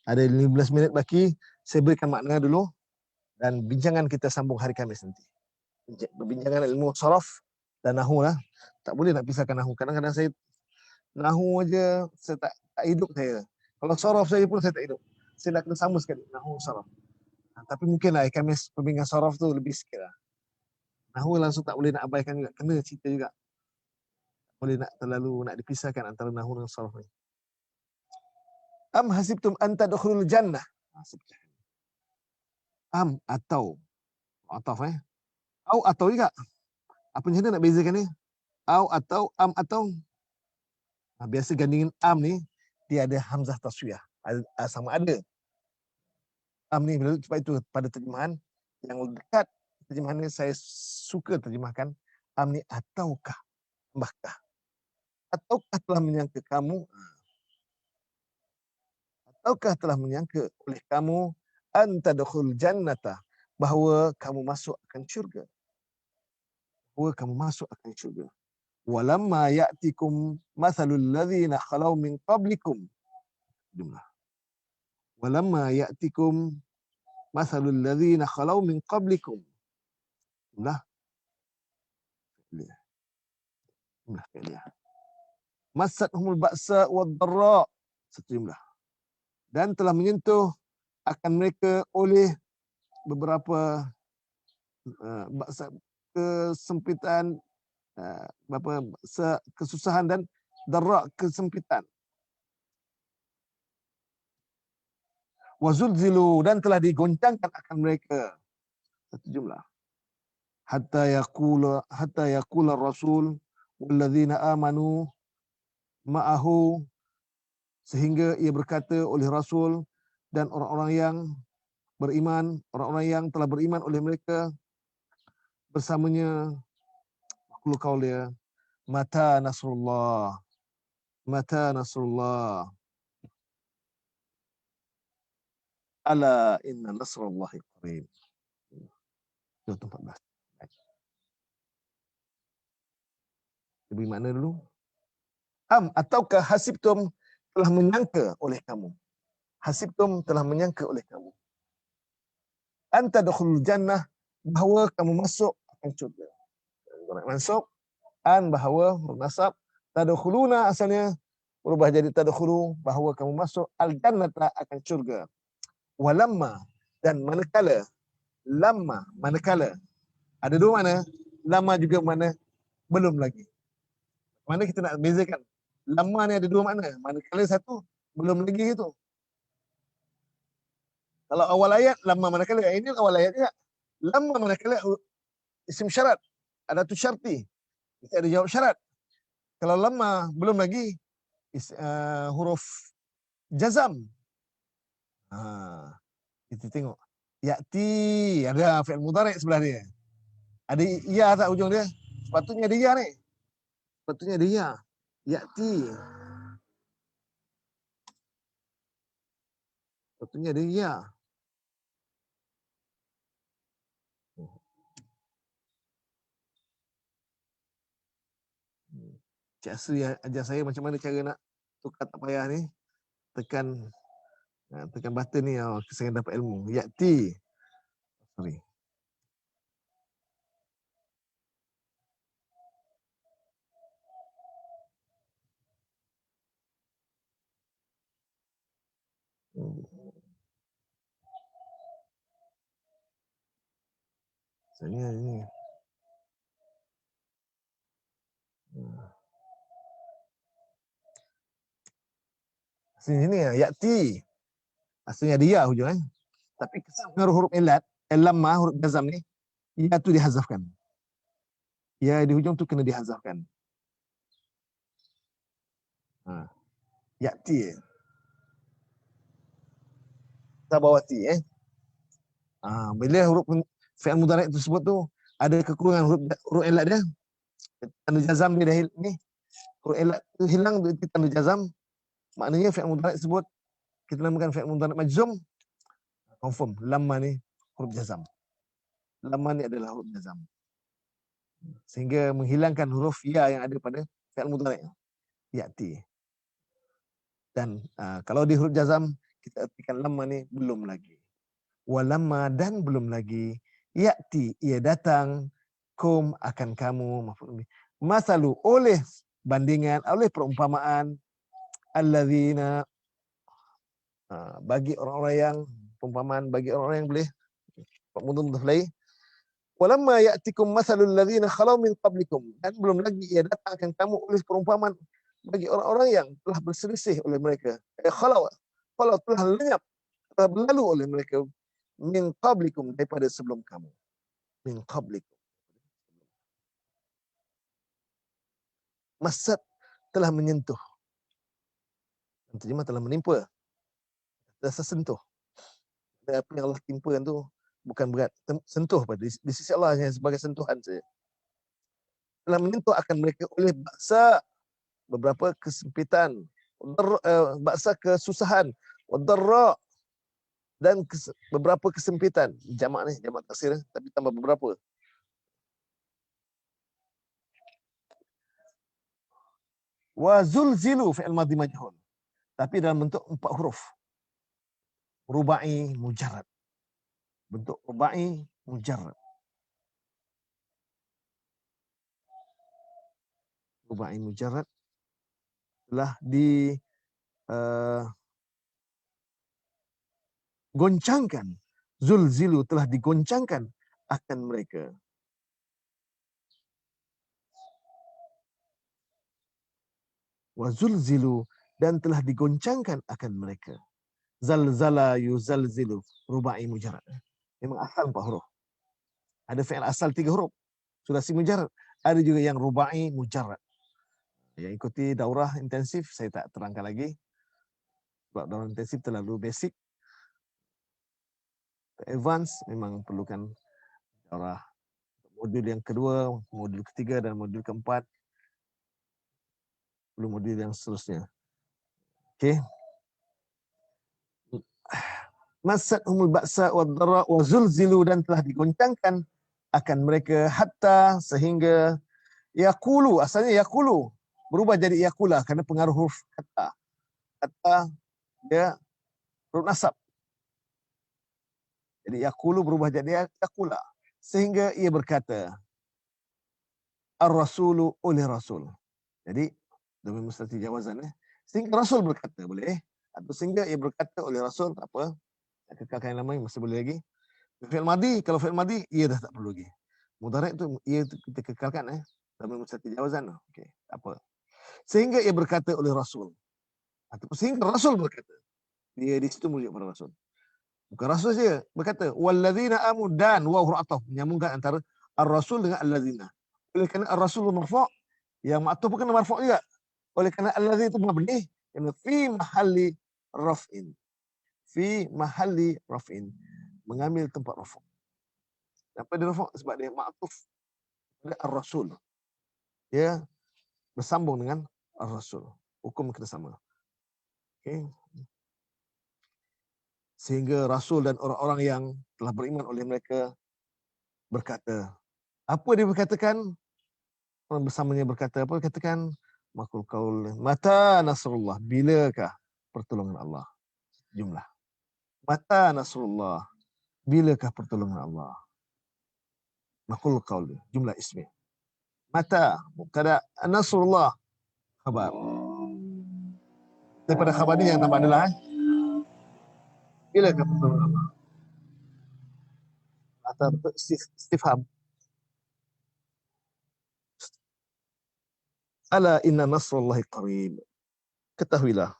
ada 15 minit lagi. Saya berikan makna dulu dan bincangan kita sambung hari Khamis nanti. Perbincangan ilmu saraf dan nahu lah. Tak boleh nak pisahkan nahu. Kadang-kadang saya nahu aja saya tak hidup saya. Kalau saraf saya pun saya tak hidup. Saya nak kena sama sekali nahu saraf. Tapi mungkinlah Khamis perbincangan saraf tu lebih sikit lah. Nahu langsung tak boleh nak abaikan juga. Kena cerita juga. Tak boleh nak terlalu nak dipisahkan antara nahu dengan saraf ni. Am hasibtum an tadkhulul jannah. Am atau au atau juga. Apa macam mana nak bezakan ni? Au atau am atau. Biasa gandingin am ni dia ada hamzah taswiyah. Sama ada. Am ni sebab itu pada terjemahan yang dekat terjemahan ni saya suka terjemahkan am ni ataukah, bahkah. Ataukah telah menyangka kamu, ataukah telah menyangka oleh kamu antadkhul jannata, bahawa kamu masuk akan syurga. Bahawa kamu masuk akan syurga. Walamma ya'tikum mathalul ladzina khalau min qablikum. Jumlah. Walamma ya'tikum mathalul ladzina khalau min qablikum. Jumlah. Jumlah fi'liyah. Massatuhumul ba'sa wad dharra. Satu jumlah. Dan telah menyentuh akan mereka oleh beberapa kesempitan, kesusahan dan dharra, kesempitan. Wazulzilu, dan telah digoncangkan akan mereka. Satu jumlah. Hatta yaqula rasul walladzina amanu ma'ahu, sehingga ia berkata oleh Rasul dan orang-orang yang beriman, orang-orang yang telah beriman oleh mereka bersamanya, qul qawliya mata nasrullah, mata nasrullah, ala inna nasrullahi qarib. Ayat 14. Lebih makna dulu. Am ataukah hasibtum telah menyangka oleh kamu. Hasibtum telah menyangka oleh kamu. Anta dakhulul jannah, bahawa kamu masuk akan syurga. Masuk an bahawa bernasab, tadkhuluna asalnya berubah jadi tadkhulu, bahawa kamu masuk al jannata akan syurga. Walamma, dan manakala, lamma manakala. Ada dua mana, lama juga mana belum lagi. Mana kita nak bezakan? Lama ni ada dua makna. Manakala satu, belum lagi itu. Kalau awal ayat, lama manakala. Ini awal ayat juga. Lama manakala isim syarat. Ada tu syarti. Kita ada jawab syarat. Kalau lama, belum lagi huruf jazam. Kita tengok. Ya'ti. Ada fi'il mudhari' sebelah dia. Ada iya tak ujung dia? Sepatutnya ada iya ni. Sepatutnya ada iya. Ya'ti. Sepatutnya ada iya. Cik Asri ajar saya macam mana cara nak tukar tak payah ni. Tekan button ni, saya dapat ilmu. Ya'ti. Sorry. Ini. Sini ya, ya'ti. Aslinya dia hujung. Tapi kesan pengaruh huruf ilat, lamma huruf jazam ni, ya tu dihazafkan. Ya di hujung tu kena dihazafkan. Ya'ti. Tabawati bila huruf fi'il mudhari' tersebut tu ada kekurangan huruf ilat dia, tanda jazam dia dah ni, huruf ilat tu hilang dia tanda jazam, maknanya fi'il mudhari' tersebut kita namakan fi'il mudhari' majzum, confirm lamma ni huruf jazam. Lamma ni adalah huruf jazam. Sehingga menghilangkan huruf ya yang ada pada fi'il mudhari' ya'ti. Dan kalau di huruf jazam kita artikan lamma ni belum lagi. Walamma dan belum lagi, ya'ti ia datang, kum akan kamu, masalu oleh bandingan, oleh perumpamaan, alladzina bagi orang-orang yang, perumpamaan bagi orang-orang yang boleh mudhaf lain. Walamma ya'tikum masalul ladzina khalau min qablikum, dan belum lagi ia datang akan kamu oleh perumpamaan bagi orang-orang yang telah berselisih oleh mereka. Khalau telah lenyap, telah berlalu oleh mereka, min qablikum daripada sebelum kamu. Min qablikum. Masad telah menyentuh. Terjemah telah menimpa. Telah tersentuh. Dan apa yang Allah timpakan tu bukan berat. Sentuh pada di sisi Allah hanya sebagai sentuhan saja. Telah menyentuh akan mereka oleh baksa beberapa kesempitan, baksa kesusahan, wadarra dan beberapa kesempitan. Jamak ni, jamak taksir tapi tambah beberapa. Wa zulzilu fi'il madhi majhul. Tapi dalam bentuk 4 huruf. Rubai mujarrad. Bentuk rubai mujarrad. Rubai mujarrad telah di goncangkan. Zulzilu telah digoncangkan akan mereka. Wa zulzilu dan telah digoncangkan akan mereka. Zalzala yuzalzilu, rubai mujarrad. Memang asal 4 huruf. Ada fi'il asal 3 huruf. Sulasi mujarrad. Ada juga yang rubai mujarrad. Yang ikuti daurah intensif saya tak terangkan lagi. Sebab daurah intensif terlalu basic. Advance memang perlukan daurah modul yang kedua, modul ketiga dan modul keempat. Perlu modul yang seterusnya. Okey. Masat humul ba'sa wa dharra wa zulzilu dan telah digoncangkan akan mereka hatta sehingga yaqulu, asalnya yaqulu berubah jadi yaqula kerana pengaruh huruf hatta. Hatta dia huruf nasab. Jadi yaqulu berubah jadi yaqula sehingga ia berkata ar-rasulu oleh rasul. Jadi dhamir mustati jawazan sehingga rasul berkata boleh atau sehingga ia berkata oleh rasul tak apa. Kekalkan yang lama masih boleh lagi. Fi'il madhi, kalau fi'il madhi ia dah tak perlu lagi. Mudhari' tu ia kita kekalkan dhamir mustati jawazan. Okey, tak apa. Sehingga ia berkata oleh rasul. Atau sehingga rasul berkata. Dia di situ merujuk pada rasul. Bukan rasul saja berkata walladzina amanu dan wa huruf ataf menyambungkan antara ar-rasul dengan alladzina. Oleh kerana ar-rasul marfu', yang ma'tuf bukan marfu' juga. Oleh kerana allazi itu mabni fi mahalli raf'in. Fi mahalli raf'in. Mengambil tempat rafu'. Kenapa dia rafu'? Sebab dia ma'tuf pada ar-rasul. Dia bersambung dengan ar-rasul. Hukum kita sama. Okey. Sehingga rasul dan orang-orang yang telah beriman oleh mereka berkata. Apa dia berkatakan? Orang bersamanya berkata apa? Katakan makul qaul mata nasrullah, bilakah pertolongan Allah? Jumlah. Mata nasrullah, bilakah pertolongan Allah? Makul qaul, jumlah ismi. Mata mubtada, nasrullah khabar. Daripada khabar ni yang tambah adalah bilakah pertolongan Allah? atau istifham. Ala inna nasrullahi qarib. Ketahuilah.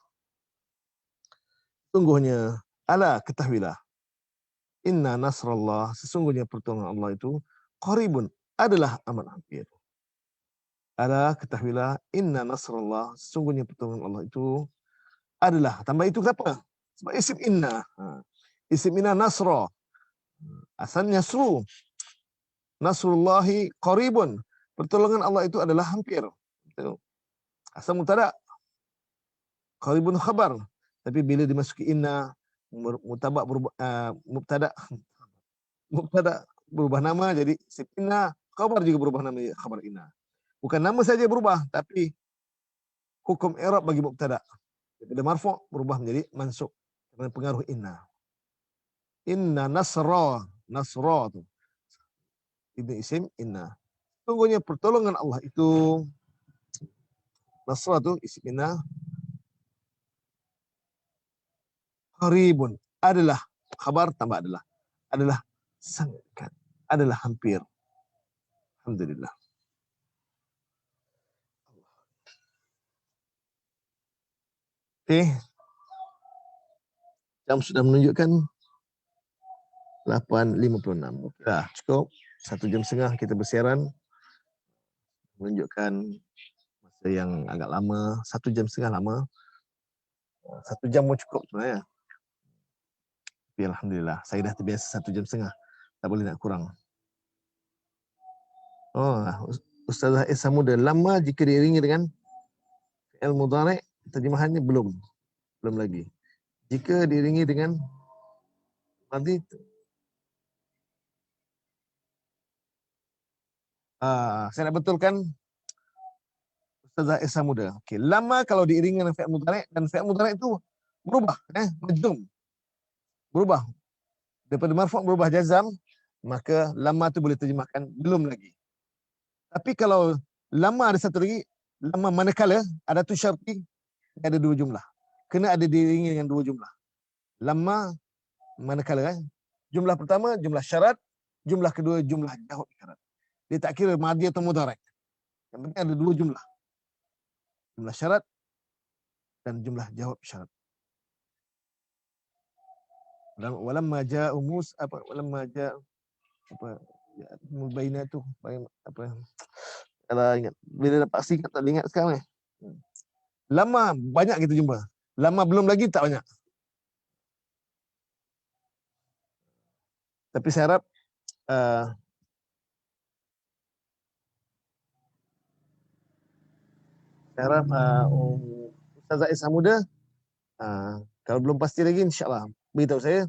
Sungguhnya, ala ketahuilah. Inna nasrullah, sesungguhnya pertolongan Allah itu qaribun, adalah amat hampir. Ala ketahuilah, inna nasrullah, sesungguhnya pertolongan Allah itu adalah, tambah itu apa? Sebab isim inna. Isim inna nasra. Asalnya nasru. Nasrullahi qaribun. Pertolongan Allah itu adalah hampir. Asal mubtada. Qaribun khabar. Tapi bila dimasuki inna, mutabak berubah, mubtada berubah nama jadi isim inna, khabar juga berubah nama jadi khabar inna. Bukan nama saja berubah, tapi hukum i'rab bagi mubtada. Daripada marfu' berubah menjadi mansub dengan pengaruh inna. Inna nasra, nasra tu. Ini isim inna. Sungguhnya pertolongan Allah itu, nasra tu isim inna, qaribun, adalah, khabar tambah adalah sangat dekat, adalah hampir. Alhamdulillah. Okey. Jam sudah menunjukkan 8.56. Okeylah, cukup. 1 jam setengah kita bersiaran. Menunjukkan masa yang agak lama. 1 jam setengah lama. 1 jam pun cukup sebenarnya. Tapi Alhamdulillah, saya dah terbiasa 1 jam setengah. Tak boleh nak kurang. Oh, Ustazah Esa Muda, lama jika diiringi dengan fi'il mudhari', terjemahannya belum lagi. Jika diiringi dengan nanti saya nak betulkan Ustazah Esa Muda. Okey, lama kalau diiringi dengan fi'il mudhari' dan fi'il mudhari' itu berubah, majzum. Berubah. Daripada marfu' berubah jazam, maka lama tu boleh terjemahkan belum lagi. Tapi kalau lama ada satu lagi, lama manakala ada tu syarti, ada 2 jumlah. Kena ada diiringi dengan 2 jumlah. Lama manakala jumlah pertama jumlah syarat, jumlah kedua jumlah jawab syarat. Dia tak kira madhi atau mudhari'. Yang penting ada 2 jumlah. Jumlah syarat dan jumlah jawab syarat. Walamma ja'u Musa apa walamma ja'u apa mubainatu apa kalau ingat bila dapat singkat tak ingat sekarang ni. Lama banyak kita jumpa. Lama belum lagi tak banyak. Tapi saya harap Ustazah Esa Muda kalau belum pasti lagi insya-Allah beritahu saya,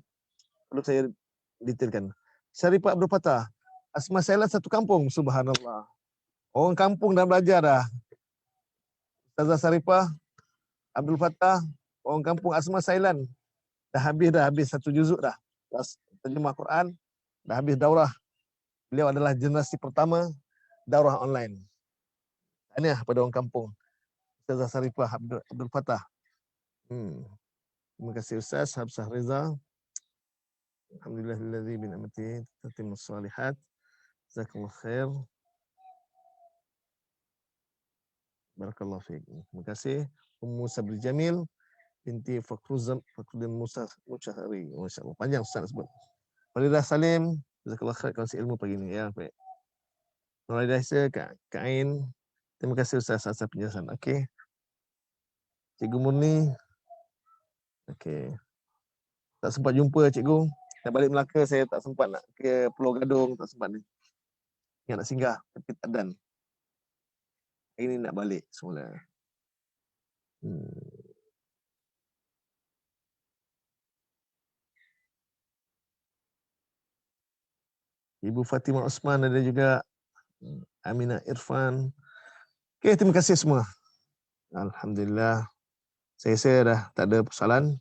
perlu saya detailkan. Syarifah Abdul Fattah, Asma Sailan satu kampung, subhanallah. Orang kampung dah belajar dah. Ustazah Syarifah Abdul Fattah, orang kampung Asma Sailan. Dah habis 1 juzuk dah. Terjemah Quran, dah habis daurah. Beliau adalah generasi pertama daurah online. Tahniah pada orang kampung. Ustazah Syarifah Abdul Fattah. Terima kasih Ustaz Habsah Reza. Alhamdulillahillazi bi ni'matihi tatimmus shalihat. Jazakallahu khair. Barakallahu fiik. Terima kasih Ummu Sabri Jamil binti Fakhruddin Musa Musyahari. Masya-Allah, panjang Ustaz sebut. Faridah Salim, jazakallahu khair kongsi ilmu pagi ini ya. Baik. Nuraidah Isa, Kak Ain. Terima kasih Ustaz atas penjelasan. Okey. Cikgu Murni. Okey. Tak sempat jumpa cikgu. Dah balik Melaka, saya tak sempat nak ke Pulau Gadung, tak sempat ni. Ingat nak singgah, tapi tak dan. Ini nak balik semula. Ibu Fatimah Osman ada juga. Aminah Irfan. Okey, terima kasih semua. Alhamdulillah. Saya dah tak ada persoalan.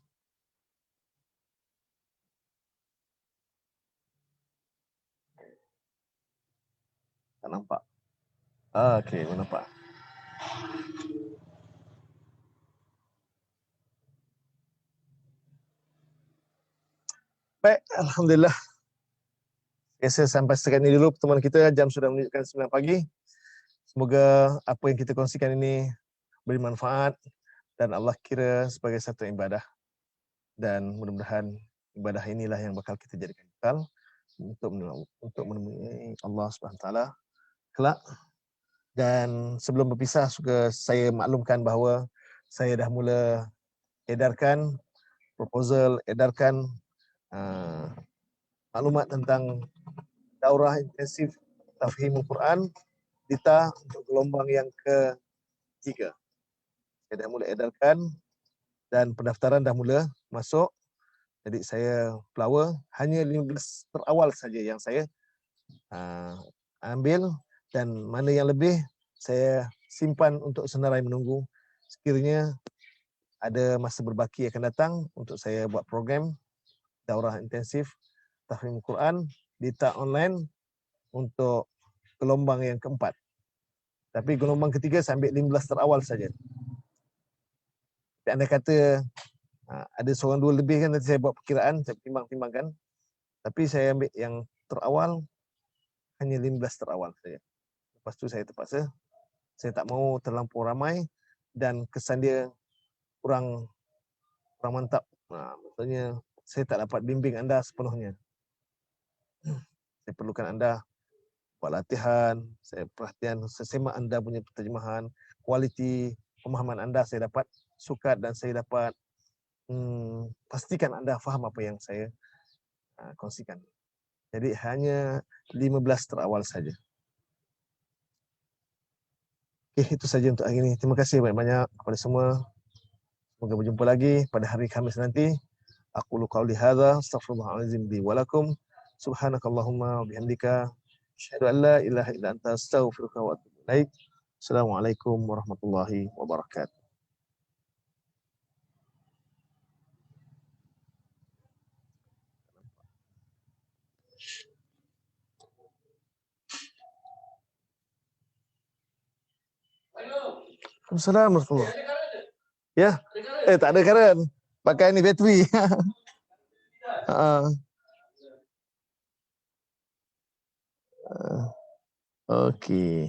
Tak nampak. Okey, nampak. Baik, alhamdulillah. Saya sampai setakat ini dulu pertemuan kita. Jam sudah menunjukkan 9 pagi. Semoga apa yang kita kongsikan ini beri manfaat dan Allah kira sebagai satu ibadah. Dan mudah-mudahan ibadah inilah yang bakal kita jadikan bekal untuk menemui Allah Subhanahu Wa Taala kelak. Dan sebelum berpisah, juga saya maklumkan bahawa saya dah mula edarkan proposal, edarkan maklumat tentang daurah intensif tafhimul Quran DITA untuk gelombang yang ketiga. Saya dah mula edarkan dan pendaftaran dah mula masuk. Jadi saya flower hanya 15 terawal saja yang saya ambil, dan mana yang lebih saya simpan untuk senarai menunggu sekiranya ada masa berbaki akan datang untuk saya buat program daurah intensif tafhimul Quran DITA online untuk gelombang yang keempat. Tapi gelombang ketiga saya ambil 15 terawal saja. Anda kata ada seorang dua lebih kan, nanti saya buat perkiraan, saya timbang-timbangkan. Tapi saya ambil yang terawal hanya 15 terawal saja. Lepas tu saya terpaksa, saya tak mau terlampau ramai dan kesan dia kurang mantap. Maksudnya saya tak dapat bimbing anda sepenuhnya. Saya perlukan anda buat latihan, saya perhatian sesemak anda punya penterjemahan, kualiti pemahaman anda saya dapat sukat dan saya dapat pastikan anda faham apa yang saya kongsikan. Jadi hanya 15 terawal saja. Okey, itu saja untuk hari ini. Terima kasih banyak-banyak kepada semua. Semoga berjumpa lagi pada hari Khamis nanti. Aqulu qawli hadza, astaghfirullahalazim li wa lakum. Subhanakallahumma wa bihamdika, asyhadu an la ilaha illa anta, astaghfiruka wa atubu ilaik. Assalamualaikum warahmatullahi wabarakatuh. Assalamualaikum warahmatullahi wabarakatuh. Ya, tak ada karen. Pakai ni bateri. Okey.